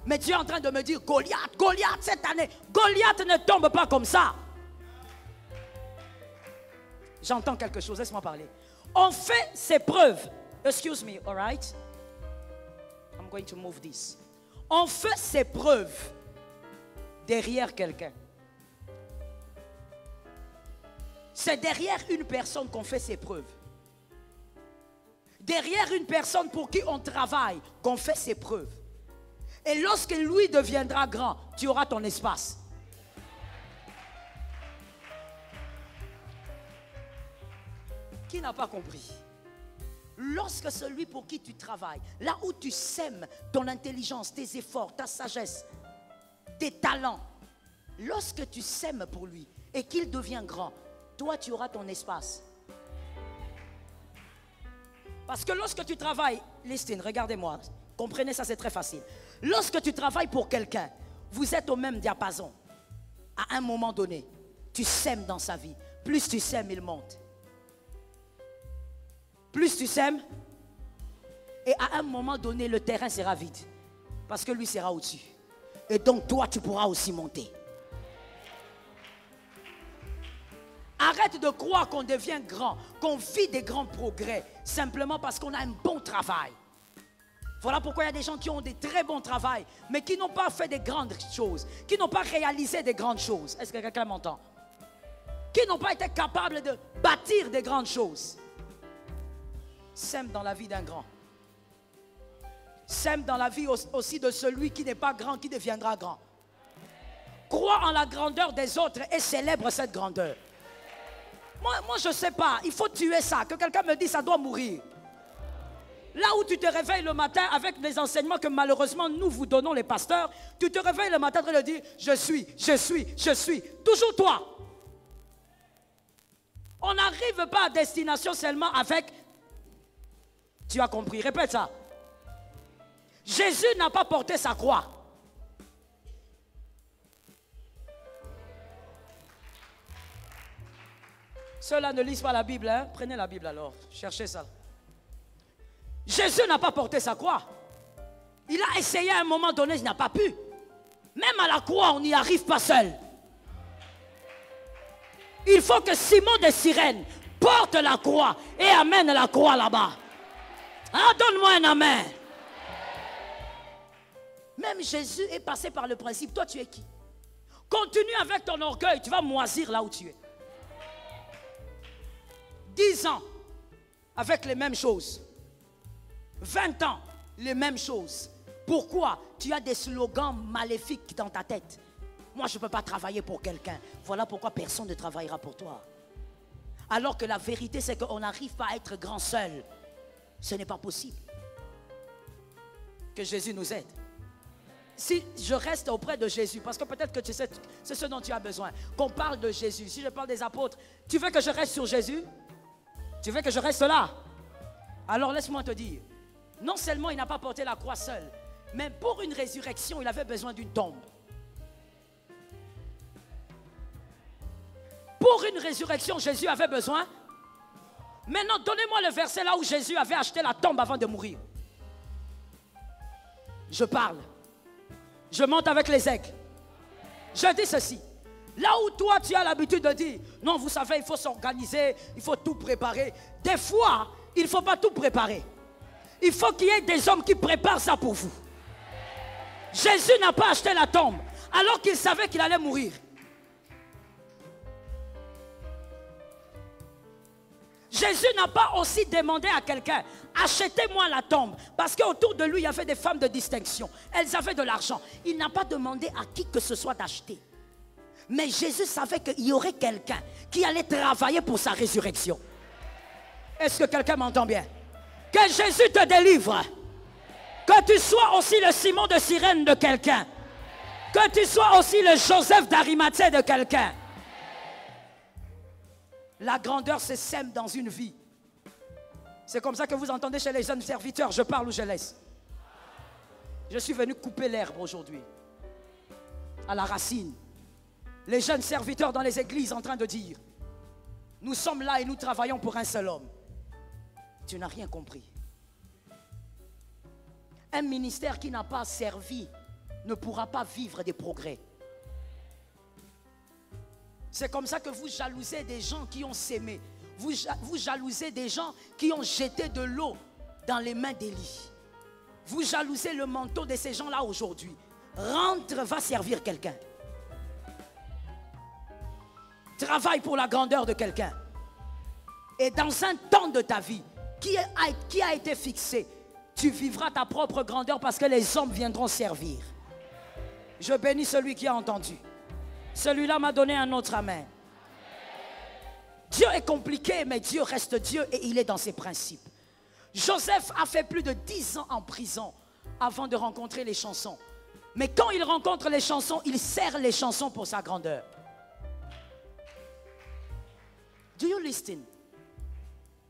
Mais tu es en train de me dire, Goliath, Goliath cette année. Goliath ne tombe pas comme ça. J'entends quelque chose, laisse-moi parler. On fait ses preuves. Excuse me, all right? I'm going to move this. On fait ses preuves derrière quelqu'un. C'est derrière une personne qu'on fait ses preuves. Derrière une personne pour qui on travaille, qu'on fait ses preuves. Et lorsque lui deviendra grand, tu auras ton espace. Qui n'a pas compris? Lorsque celui pour qui tu travailles, là où tu sèmes ton intelligence, tes efforts, ta sagesse, tes talents, lorsque tu sèmes pour lui et qu'il devient grand, toi tu auras ton espace. Parce que lorsque tu travailles, listen, regardez-moi, comprenez ça, c'est très facile. Lorsque tu travailles pour quelqu'un, vous êtes au même diapason. À un moment donné, tu sèmes dans sa vie. Plus tu sèmes, il monte. Plus tu sèmes, et à un moment donné, le terrain sera vide. Parce que lui sera au-dessus. Et donc toi, tu pourras aussi monter. Arrête de croire qu'on devient grand, qu'on vit des grands progrès, simplement parce qu'on a un bon travail. Voilà pourquoi il y a des gens qui ont des très bons travails, mais qui n'ont pas fait des grandes choses, qui n'ont pas réalisé des grandes choses. Est-ce que quelqu'un m'entend? Qui n'ont pas été capables de bâtir des grandes choses. Sème dans la vie d'un grand. Sème dans la vie aussi de celui qui n'est pas grand, qui deviendra grand. Crois en la grandeur des autres et célèbre cette grandeur. Moi je ne sais pas, il faut tuer ça. Que quelqu'un me dise ça doit mourir. Là où tu te réveilles le matin avec les enseignements que malheureusement nous vous donnons les pasteurs, tu te réveilles le matin en train de dire je suis, toujours toi. On n'arrive pas à destination seulement avec, tu as compris, répète ça. Jésus n'a pas porté sa croix. Ceux-là ne lisent pas la Bible, hein? Prenez la Bible alors, cherchez ça. Jésus n'a pas porté sa croix. Il a essayé à un moment donné, il n'a pas pu. Même à la croix, on n'y arrive pas seul. Il faut que Simon de Cyrène porte la croix et amène la croix là-bas. Ah, donne-moi un amen. Même Jésus est passé par le principe. Toi, tu es qui? Continue avec ton orgueil, tu vas moisir là où tu es. 10 ans avec les mêmes choses. 20 ans, les mêmes choses. Pourquoi? Tu as des slogans maléfiques dans ta tête. Moi, je ne peux pas travailler pour quelqu'un. Voilà pourquoi personne ne travaillera pour toi. Alors que la vérité, c'est qu'on n'arrive pas à être grand seul. Ce n'est pas possible. Que Jésus nous aide. Si je reste auprès de Jésus, parce que peut-être que tu sais, c'est ce dont tu as besoin, qu'on parle de Jésus. Si je parle des apôtres, tu veux que je reste sur Jésus? Tu veux que je reste là? Alors laisse-moi te dire, non seulement il n'a pas porté la croix seul, mais pour une résurrection, il avait besoin d'une tombe. Pour une résurrection, Jésus avait besoin. Maintenant, donnez-moi le verset là où Jésus avait acheté la tombe avant de mourir. Je parle. Je monte avec les aigles. Je dis ceci. Là où toi, tu as l'habitude de dire, non, vous savez, il faut s'organiser, il faut tout préparer. Des fois, il ne faut pas tout préparer. Il faut qu'il y ait des hommes qui préparent ça pour vous. Jésus n'a pas acheté la tombe alors qu'il savait qu'il allait mourir. Jésus n'a pas aussi demandé à quelqu'un, achetez-moi la tombe. Parce qu'autour de lui, il y avait des femmes de distinction. Elles avaient de l'argent. Il n'a pas demandé à qui que ce soit d'acheter. Mais Jésus savait qu'il y aurait quelqu'un qui allait travailler pour sa résurrection. Est-ce que quelqu'un m'entend bien? Que Jésus te délivre. Que tu sois aussi le Simon de Cyrène de quelqu'un. Que tu sois aussi le Joseph d'Arimathée de quelqu'un. La grandeur se sème dans une vie. C'est comme ça que vous entendez chez les jeunes serviteurs, je parle ou je laisse. Je suis venu couper l'herbe aujourd'hui, à la racine. Les jeunes serviteurs dans les églises en train de dire, nous sommes là et nous travaillons pour un seul homme. Tu n'as rien compris. Un ministère qui n'a pas servi ne pourra pas vivre des progrès. C'est comme ça que vous jalousez des gens qui ont sémé. Vous jalousez des gens qui ont jeté de l'eau dans les mains d'Élie. Vous jalousez le manteau de ces gens-là aujourd'hui. Rentre, va servir quelqu'un. Travaille pour la grandeur de quelqu'un. Et dans un temps de ta vie qui a été fixé, tu vivras ta propre grandeur parce que les hommes viendront servir. Je bénis celui qui a entendu. Celui-là m'a donné un autre amen. Dieu est compliqué, mais Dieu reste Dieu et il est dans ses principes. Joseph a fait plus de 10 ans en prison avant de rencontrer les chansons. Mais quand il rencontre les chansons, il sert les chansons pour sa grandeur. Do you listen?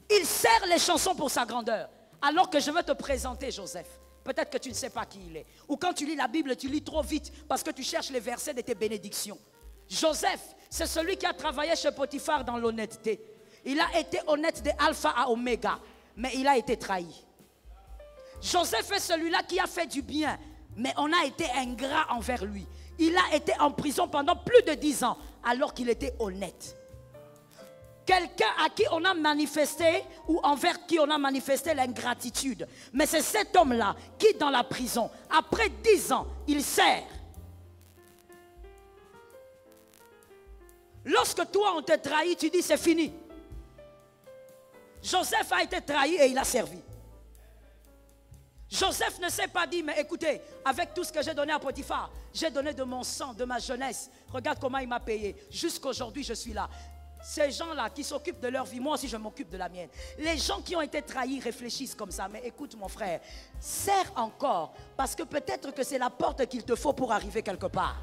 Il sert les chansons pour sa grandeur. Alors que je veux te présenter Joseph. Peut-être que tu ne sais pas qui il est. Ou quand tu lis la Bible, tu lis trop vite parce que tu cherches les versets de tes bénédictions. Joseph, c'est celui qui a travaillé chez Potiphar dans l'honnêteté. Il a été honnête de Alpha à Oméga, mais il a été trahi. Joseph est celui-là qui a fait du bien, mais on a été ingrat envers lui. Il a été en prison pendant plus de 10 ans, alors qu'il était honnête. quelqu'un à qui on a manifesté ou envers qui on a manifesté l'ingratitude. Mais c'est cet homme-là qui, dans la prison, après 10 ans, il sert. Lorsque toi, on te trahit, tu dis c'est fini. Joseph a été trahi et il a servi. Joseph ne s'est pas dit, mais écoutez, avec tout ce que j'ai donné à Potiphar, j'ai donné de mon sang, de ma jeunesse. Regarde comment il m'a payé. Jusqu'aujourd'hui, je suis là. Ces gens-là qui s'occupent de leur vie, moi aussi je m'occupe de la mienne. Les gens qui ont été trahis réfléchissent comme ça. Mais écoute mon frère, sers encore, parce que peut-être que c'est la porte qu'il te faut pour arriver quelque part.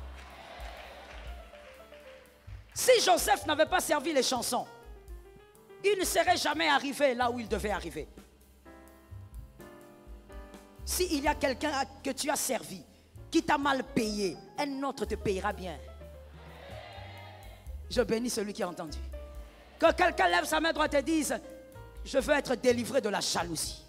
Si Joseph n'avait pas servi les chansons, il ne serait jamais arrivé là où il devait arriver. S'il y a quelqu'un que tu as servi, qui t'a mal payé, un autre te payera bien. Je bénis celui qui a entendu. Que quelqu'un lève sa main droite et dise, je veux être délivré de la jalousie.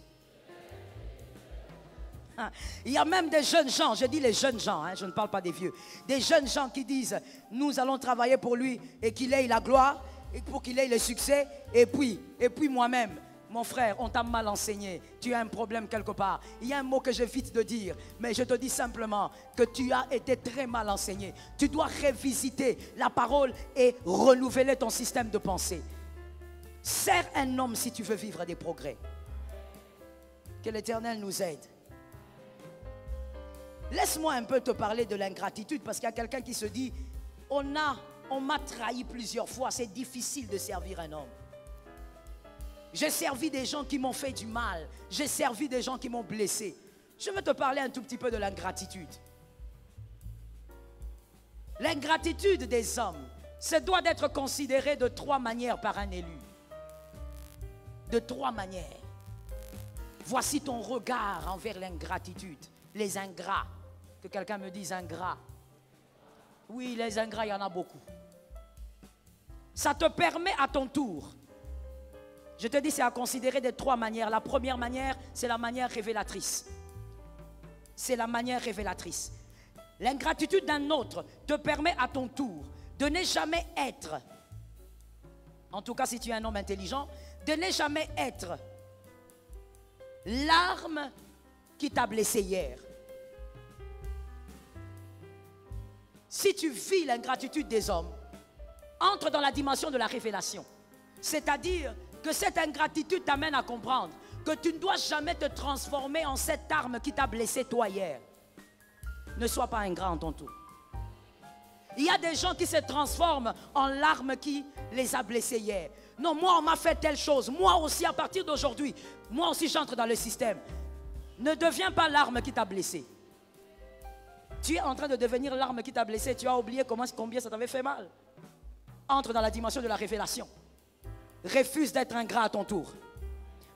Il y a même des jeunes gens, je dis les jeunes gens, je ne parle pas des vieux, des jeunes gens qui disent, nous allons travailler pour lui et qu'il ait la gloire, et pour qu'il ait le succès, et puis moi-même. Mon frère, on t'a mal enseigné, tu as un problème quelque part. Il y a un mot que j'évite de dire, mais je te dis simplement que tu as été très mal enseigné. Tu dois revisiter la parole et renouveler ton système de pensée. Sers un homme si tu veux vivre des progrès. Que l'Éternel nous aide. Laisse-moi un peu te parler de l'ingratitude, parce qu'il y a quelqu'un qui se dit, on m'a trahi plusieurs fois, c'est difficile de servir un homme. J'ai servi des gens qui m'ont fait du mal. J'ai servi des gens qui m'ont blessé. Je veux te parler un tout petit peu de l'ingratitude. L'ingratitude des hommes, ça doit être considéré de 3 manières par un élu. De 3 manières. Voici ton regard envers l'ingratitude. Les ingrats. Que quelqu'un me dise ingrats. Oui, les ingrats, il y en a beaucoup. Ça te permet à ton tour. Je te dis, c'est à considérer de 3 manières. La première manière, c'est la manière révélatrice. C'est la manière révélatrice. L'ingratitude d'un autre te permet à ton tour de ne jamais être, en tout cas si tu es un homme intelligent, de ne jamais être l'arme qui t'a blessé hier. Si tu vis l'ingratitude des hommes, entre dans la dimension de la révélation. C'est-à-dire que cette ingratitude t'amène à comprendre que tu ne dois jamais te transformer en cette arme qui t'a blessé toi hier. Ne sois pas ingrat en ton tour. Il y a des gens qui se transforment en l'arme qui les a blessés hier. Non, moi on m'a fait telle chose, moi aussi à partir d'aujourd'hui, moi aussi j'entre dans le système. Ne deviens pas l'arme qui t'a blessé. Tu es en train de devenir l'arme qui t'a blessé, tu as oublié combien ça t'avait fait mal. Entre dans la dimension de la révélation. Refuse d'être ingrat à ton tour.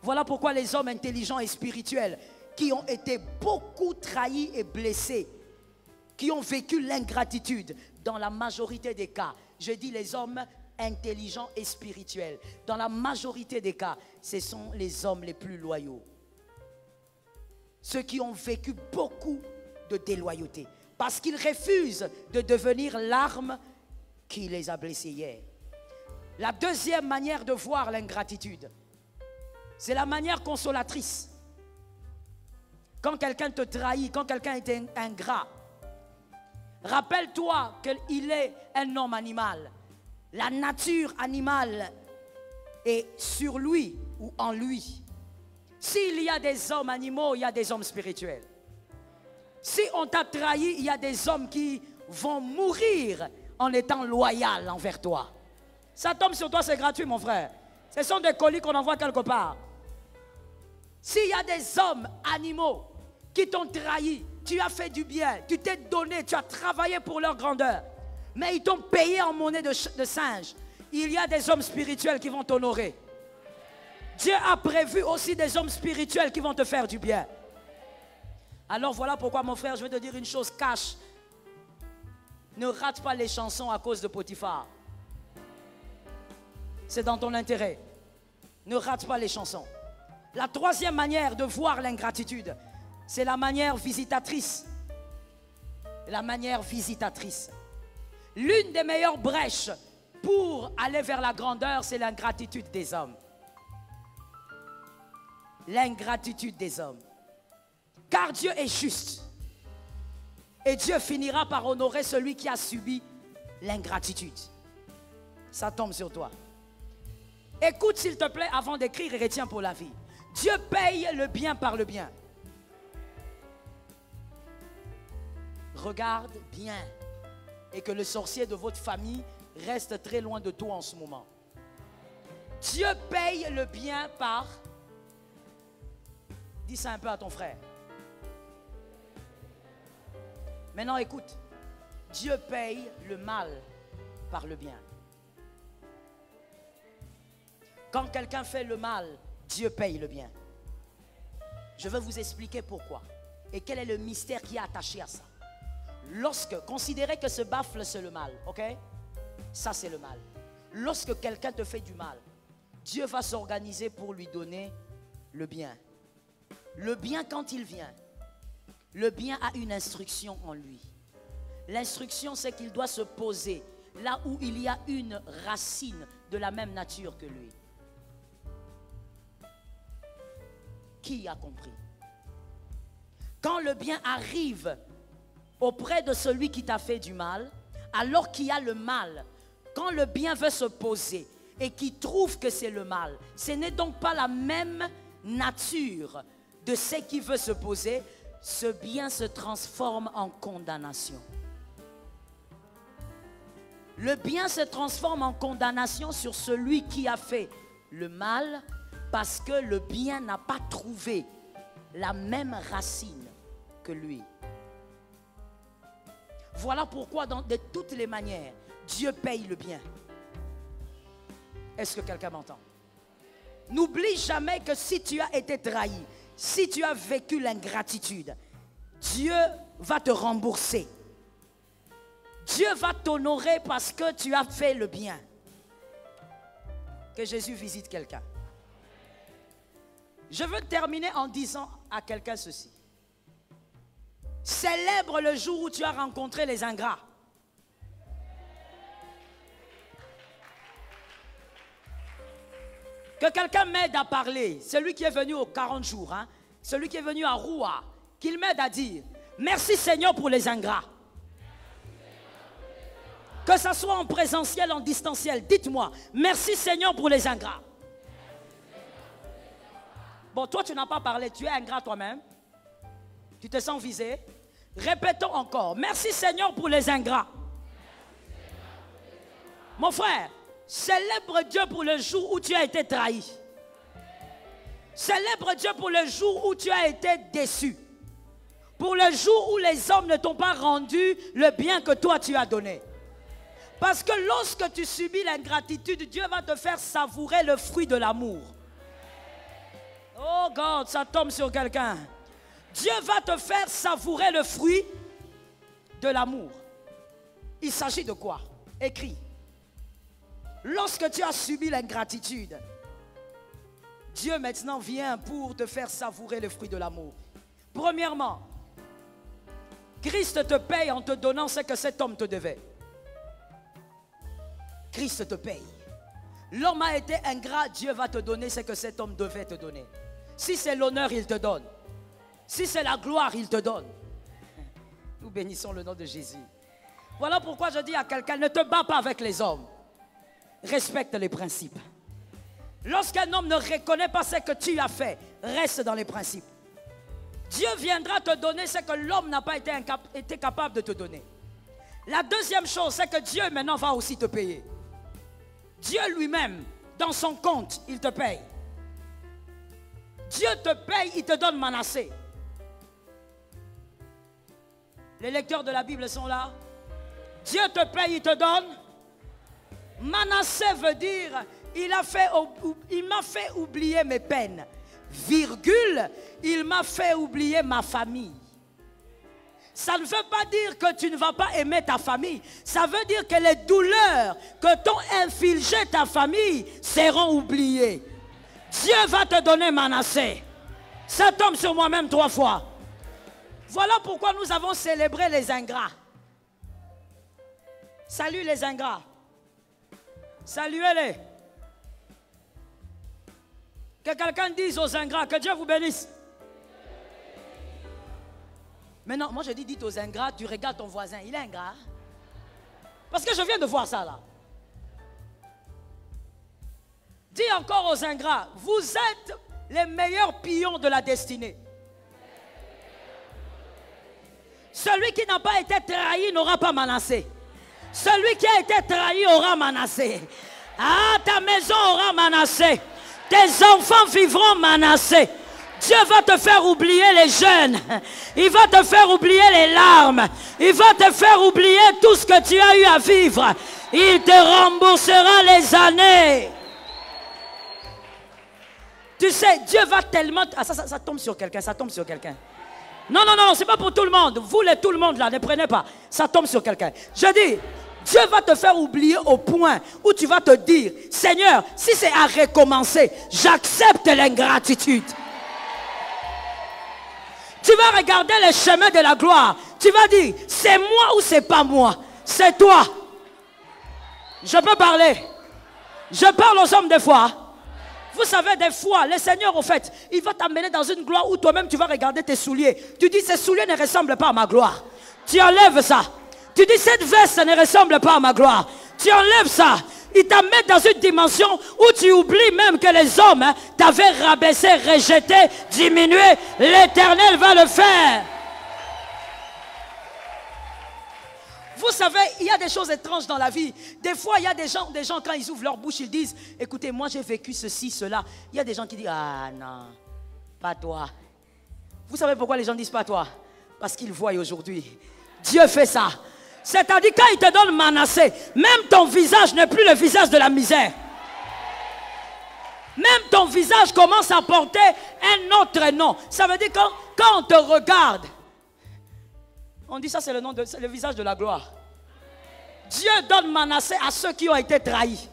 Voilà pourquoi les hommes intelligents et spirituels qui ont été beaucoup trahis et blessés, qui ont vécu l'ingratitude, dans la majorité des cas, je dis les hommes intelligents et spirituels, dans la majorité des cas, ce sont les hommes les plus loyaux. Ceux qui ont vécu beaucoup de déloyauté, parce qu'ils refusent de devenir l'arme qui les a blessés hier. La deuxième manière de voir l'ingratitude, c'est la manière consolatrice. Quand quelqu'un te trahit, quand quelqu'un est ingrat, rappelle-toi qu'il est un homme animal. La nature animale est sur lui ou en lui. S'il y a des hommes animaux, il y a des hommes spirituels. Si on t'a trahi, il y a des hommes qui vont mourir en étant loyaux envers toi. Ça tombe sur toi, c'est gratuit, mon frère. Ce sont des colis qu'on envoie quelque part. S'il y a des hommes animaux qui t'ont trahi, tu as fait du bien, tu t'es donné, tu as travaillé pour leur grandeur, mais ils t'ont payé en monnaie de singe, il y a des hommes spirituels qui vont t'honorer. Dieu a prévu aussi des hommes spirituels qui vont te faire du bien. Alors voilà pourquoi, mon frère, je vais te dire une chose, cache. Ne rate pas les chansons à cause de Potiphar. C'est dans ton intérêt. Ne rate pas les chansons. La troisième manière de voir l'ingratitude, c'est la manière visitatrice. La manière visitatrice. L'une des meilleures brèches pour aller vers la grandeur, c'est l'ingratitude des hommes. L'ingratitude des hommes. Car Dieu est juste. Et Dieu finira par honorer celui qui a subi l'ingratitude. Ça tombe sur toi. Écoute s'il te plaît avant d'écrire et retiens pour la vie. Dieu paye le bien par le bien. Regarde bien et que le sorcier de votre famille reste très loin de toi en ce moment. Dieu paye le bien par... Dis ça un peu à ton frère. Maintenant écoute. Dieu paye le mal par le bien. Quand quelqu'un fait le mal, Dieu paye le bien. Je vais vous expliquer pourquoi. Et quel est le mystère qui est attaché à ça. Lorsque, considérez que ce baffle c'est le mal, ok? Ça c'est le mal. Lorsque quelqu'un te fait du mal, Dieu va s'organiser pour lui donner le bien. Le bien quand il vient, le bien a une instruction en lui. L'instruction c'est qu'il doit se poser là où il y a une racine de la même nature que lui. Qui a compris? Quand le bien arrive auprès de celui qui t'a fait du mal, alors qu'il y a le mal, quand le bien veut se poser et qu'il trouve que c'est le mal, ce n'est donc pas la même nature de ce qui veut se poser, ce bien se transforme en condamnation. Le bien se transforme en condamnation sur celui qui a fait le mal parce que le bien n'a pas trouvé la même racine que lui. Voilà pourquoi de toutes les manières, Dieu paye le bien. Est-ce que quelqu'un m'entend? N'oublie jamais que si tu as été trahi, si tu as vécu l'ingratitude, Dieu va te rembourser. Dieu va t'honorer parce que tu as fait le bien. Que Jésus visite quelqu'un. Je veux terminer en disant à quelqu'un ceci. Célèbre le jour où tu as rencontré les ingrats. Que quelqu'un m'aide à parler. Celui qui est venu aux 40 jours, hein, celui qui est venu à Roua, qu'il m'aide à dire merci Seigneur pour les ingrats. Que ça soit en présentiel, en distanciel, dites-moi merci Seigneur pour les ingrats. Bon, toi tu n'as pas parlé, tu es ingrat toi-même. Tu te sens visé. Répétons encore. Merci Seigneur pour les ingrats. Mon frère, célèbre Dieu pour le jour où tu as été trahi. Célèbre Dieu pour le jour où tu as été déçu. Pour le jour où les hommes ne t'ont pas rendu le bien que toi tu as donné. Parce que lorsque tu subis l'ingratitude, Dieu va te faire savourer le fruit de l'amour. Oh God, ça tombe sur quelqu'un. Dieu va te faire savourer le fruit de l'amour. Il s'agit de quoi? Écris. Lorsque tu as subi l'ingratitude, Dieu maintenant vient pour te faire savourer le fruit de l'amour. Premièrement, Christ te paye en te donnant ce que cet homme te devait. Christ te paye. L'homme a été ingrat, Dieu va te donner ce que cet homme devait te donner. Si c'est l'honneur, il te donne. Si c'est la gloire, il te donne. Nous bénissons le nom de Jésus. Voilà pourquoi je dis à quelqu'un, ne te bats pas avec les hommes. Respecte les principes. Lorsqu'un homme ne reconnaît pas ce que tu as fait, reste dans les principes. Dieu viendra te donner ce que l'homme n'a pas été capable de te donner. La deuxième chose, c'est que Dieu maintenant va aussi te payer. Dieu lui-même, dans son compte, il te paye. Dieu te paye, il te donne Manassé. Les lecteurs de la Bible sont là. Dieu te paye, il te donne. Manassé veut dire, il m'a fait oublier mes peines. Virgule, il m'a fait oublier ma famille. Ça ne veut pas dire que tu ne vas pas aimer ta famille. Ça veut dire que les douleurs que t'ont infligées ta famille seront oubliées. Dieu va te donner Manassé. Ça tombe sur moi-même 3 fois. Voilà pourquoi nous avons célébré les ingrats. Salut les ingrats. Saluez-les. Que quelqu'un dise aux ingrats, que Dieu vous bénisse. Maintenant, moi je dis, dites aux ingrats, tu regardes ton voisin, il est ingrat. Parce que je viens de voir ça là. Dis encore aux ingrats, vous êtes les meilleurs pions de la destinée. Celui qui n'a pas été trahi n'aura pas menacé. Celui qui a été trahi aura menacé. Ah, ta maison aura menacé. Tes enfants vivront menacés. Dieu va te faire oublier les jeunes. Il va te faire oublier les larmes. Il va te faire oublier tout ce que tu as eu à vivre. Il te remboursera les années. Tu sais, Dieu va tellement... Ah, ça tombe sur quelqu'un, ça tombe sur quelqu'un. Non, non, non, c'est pas pour tout le monde. Vous, tout le monde là, ne prenez pas. Ça tombe sur quelqu'un. Je dis, Dieu va te faire oublier au point où tu vas te dire, Seigneur, si c'est à recommencer, j'accepte l'ingratitude. Tu vas regarder les chemins de la gloire. Tu vas dire, c'est moi ou c'est pas moi? C'est toi. Je peux parler. Je parle aux hommes des fois. Vous savez, des fois, le Seigneur, au fait, il va t'amener dans une gloire où toi-même, tu vas regarder tes souliers. Tu dis, ces souliers ne ressemblent pas à ma gloire. Tu enlèves ça. Tu dis, cette veste ne ressemble pas à ma gloire. Tu enlèves ça. Il t'amène dans une dimension où tu oublies même que les hommes t'avaient rabaissé, rejeté, diminué. L'Éternel va le faire. Vous savez, il y a des choses étranges dans la vie. Des fois, il y a des gens quand ils ouvrent leur bouche, ils disent, écoutez, moi j'ai vécu ceci, cela. Il y a des gens qui disent, ah non, pas toi. Vous savez pourquoi les gens disent pas toi? Parce qu'ils voient aujourd'hui. Dieu fait ça. C'est-à-dire, quand il te donne Manassé, même ton visage n'est plus le visage de la misère. Même ton visage commence à porter un autre nom. Ça veut dire que quand on te regarde, on dit ça, c'est le visage de la gloire. Dieu donne Manassé à ceux qui ont été trahis.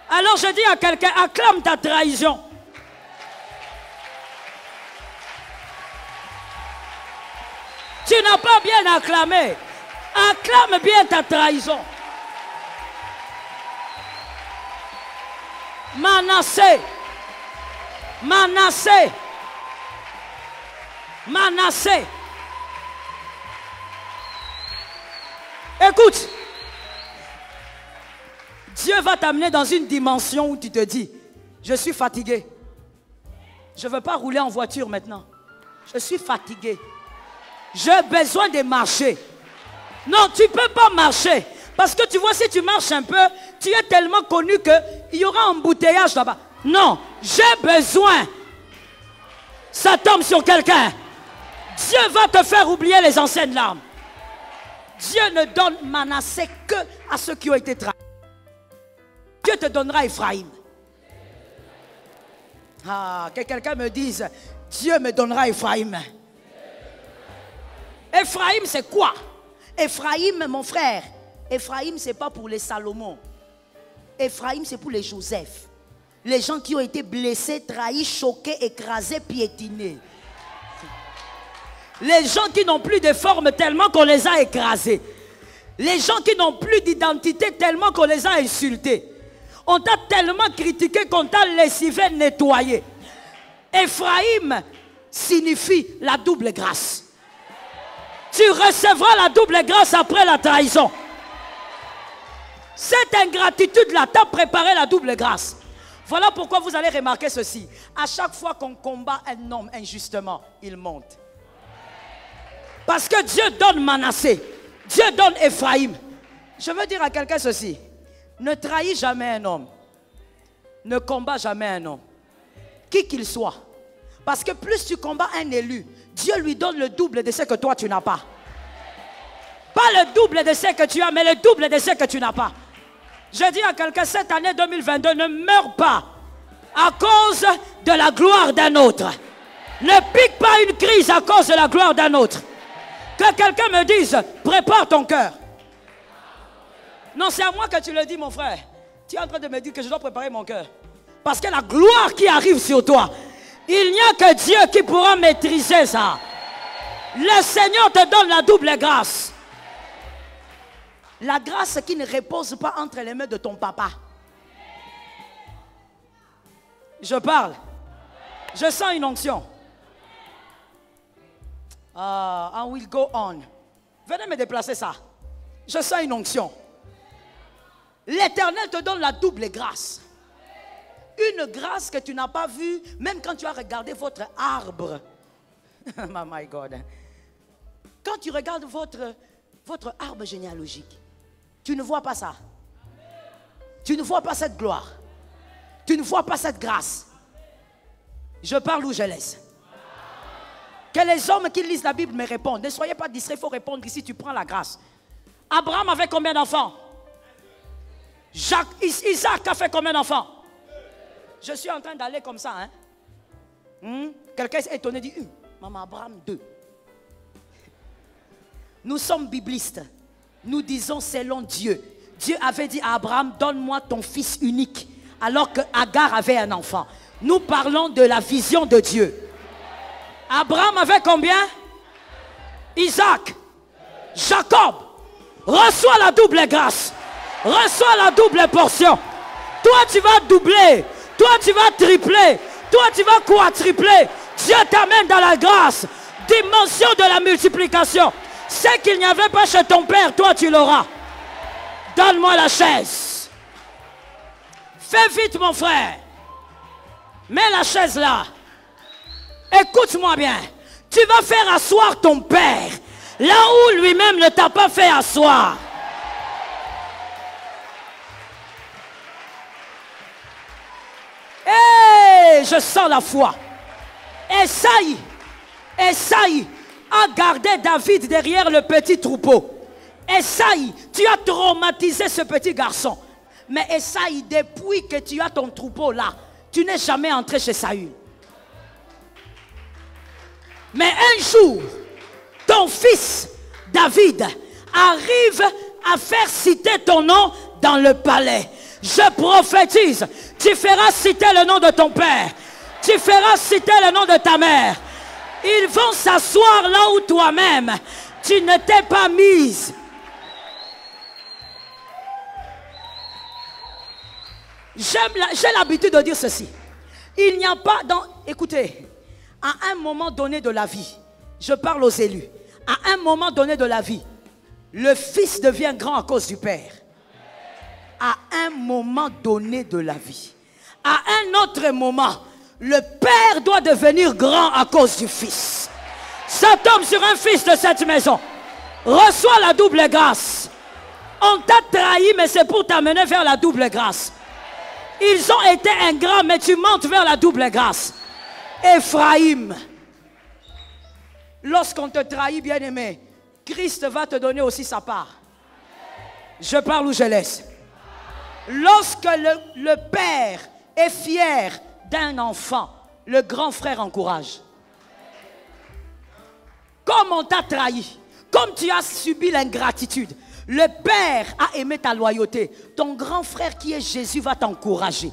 Alors je dis à quelqu'un, acclame ta trahison. Tu n'as pas bien acclamé. Acclame bien ta trahison. Manassé. Manassé. Manassé. Écoute, Dieu va t'amener dans une dimension où tu te dis, je suis fatigué. Je ne veux pas rouler en voiture maintenant. Je suis fatigué. J'ai besoin de marcher. Non, tu ne peux pas marcher. Parce que tu vois, si tu marches un peu, tu es tellement connu qu'il y aura un embouteillage là-bas. Non, j'ai besoin. Ça tombe sur quelqu'un. Dieu va te faire oublier les anciennes larmes. Dieu ne donne Manassé que à ceux qui ont été trahis. Dieu te donnera Ephraïm. Ah, que quelqu'un me dise, Dieu me donnera Ephraïm. Ephraïm, c'est quoi? Ephraïm, mon frère, Ephraïm, ce n'est pas pour les Salomon. Ephraïm, c'est pour les Joseph. Les gens qui ont été blessés, trahis, choqués, écrasés, piétinés. Les gens qui n'ont plus de forme tellement qu'on les a écrasés. Les gens qui n'ont plus d'identité tellement qu'on les a insultés. On t'a tellement critiqué qu'on t'a lessivé, nettoyé. Ephraïm signifie la double grâce. Tu recevras la double grâce après la trahison. Cette ingratitude-là t'a préparé la double grâce. Voilà pourquoi vous allez remarquer ceci. À chaque fois qu'on combat un homme injustement, il monte. Parce que Dieu donne Manassé. Dieu donne Ephraïm. Je veux dire à quelqu'un ceci. Ne trahis jamais un homme. Ne combat jamais un homme. Qui qu'il soit. Parce que plus tu combats un élu, Dieu lui donne le double de ce que toi tu n'as pas. Pas le double de ce que tu as, mais le double de ce que tu n'as pas. Je dis à quelqu'un, cette année 2022, ne meurs pas à cause de la gloire d'un autre. Ne pique pas une crise à cause de la gloire d'un autre. Que quelqu'un me dise, prépare ton cœur. Non, c'est à moi que tu le dis, mon frère. Tu es en train de me dire que je dois préparer mon cœur. Parce que la gloire qui arrive sur toi, il n'y a que Dieu qui pourra maîtriser ça. Le Seigneur te donne la double grâce. La grâce qui ne repose pas entre les mains de ton papa. Je parle. Je sens une onction. I will go on. Venez me déplacer ça. Je sens une onction. L'Éternel te donne la double grâce. Une grâce que tu n'as pas vue, même quand tu as regardé votre arbre. Oh my God. Quand tu regardes votre arbre généalogique, tu ne vois pas ça. Tu ne vois pas cette gloire. Tu ne vois pas cette grâce. Je parle ou je laisse. Que les hommes qui lisent la Bible me répondent. Ne soyez pas distraits, il faut répondre ici, tu prends la grâce. Abraham avait combien d'enfants? Isaac a fait combien d'enfants? Je suis en train d'aller comme ça. Quelqu'un est étonné, dit, maman Abraham, 2. Nous sommes biblistes. Nous disons selon Dieu. Dieu avait dit à Abraham, donne-moi ton fils unique. Alors que Agar avait un enfant. Nous parlons de la vision de Dieu. Abraham avait combien? Isaac. Jacob. Reçois la double grâce. Reçois la double portion. Toi tu vas doubler. Toi tu vas tripler. Toi tu vas quadrupler. Dieu t'amène dans la grâce. Dimension de la multiplication. Ce qu'il n'y avait pas chez ton père, toi tu l'auras. Donne-moi la chaise. Fais vite mon frère. Mets la chaise là. Écoute-moi bien. Tu vas faire asseoir ton père là où lui-même ne t'a pas fait asseoir. Hey, je sens la foi. Esaïe a gardé David derrière le petit troupeau. Esaïe, tu as traumatisé ce petit garçon. Mais Esaïe, depuis que tu as ton troupeau là, tu n'es jamais entré chez Saül. Mais un jour, ton fils David arrive à faire citer ton nom dans le palais. Je prophétise, tu feras citer le nom de ton père. Tu feras citer le nom de ta mère. Ils vont s'asseoir là où toi-même, tu ne t'es pas mise. J'ai l'habitude de dire ceci. Il n'y a pas dans... Écoutez, à un moment donné de la vie, je parle aux élus, à un moment donné de la vie, le fils devient grand à cause du père. À un moment donné de la vie. À un autre moment, le père doit devenir grand à cause du fils. Ça tombe sur un fils de cette maison. Reçois la double grâce. On t'a trahi, mais c'est pour t'amener vers la double grâce. Ils ont été ingrats, mais tu montes vers la double grâce. Ephraïm, lorsqu'on te trahit, bien-aimé, Christ va te donner aussi sa part. Je parle ou je laisse. Lorsque le père est fier d'un enfant, le grand frère encourage. Comme on t'a trahi, comme tu as subi l'ingratitude, le père a aimé ta loyauté. Ton grand frère qui est Jésus va t'encourager.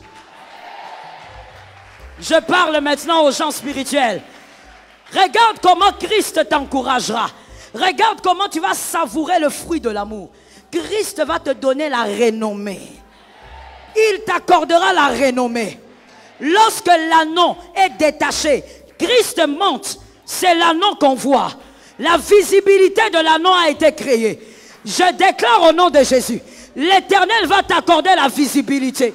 Je parle maintenant aux gens spirituels. Regarde comment Christ t'encouragera. Regarde comment tu vas savourer le fruit de l'amour. Christ va te donner la renommée. Il t'accordera la renommée. Lorsque l'anneau est détaché, Christ monte. C'est l'anneau qu'on voit. La visibilité de l'anneau a été créée. Je déclare au nom de Jésus, l'Éternel va t'accorder la visibilité.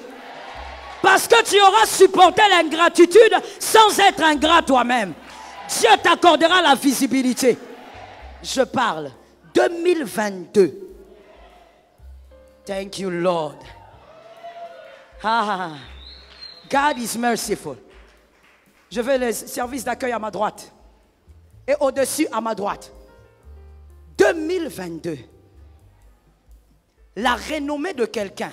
Parce que tu auras supporté l'ingratitude sans être ingrat toi-même. Dieu t'accordera la visibilité. Je parle 2022. Thank you, Lord. God is merciful. Je veux le service d'accueil à ma droite. Et au-dessus à ma droite. 2022. La renommée de quelqu'un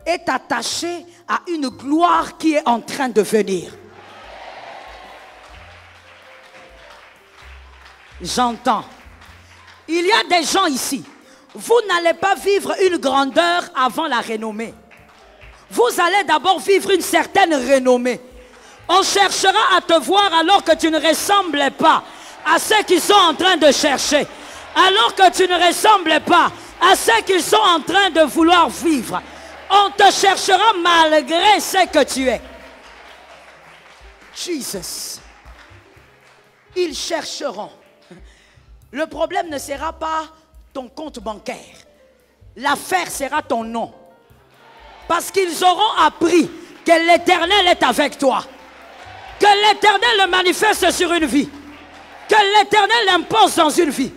est attachée à une gloire qui est en train de venir. J'entends. Il y a des gens ici. Vous n'allez pas vivre une grandeur avant la renommée. Vous allez d'abord vivre une certaine renommée. On cherchera à te voir alors que tu ne ressembles pas à ceux qui sont en train de chercher. Alors que tu ne ressembles pas à ceux qui sont en train de vouloir vivre. On te cherchera malgré ce que tu es. Jesus. Ils chercheront. Le problème ne sera pas ton compte bancaire. L'affaire sera ton nom. Parce qu'ils auront appris que l'Éternel est avec toi. Que l'Éternel le manifeste sur une vie. Que l'Éternel l'impose dans une vie.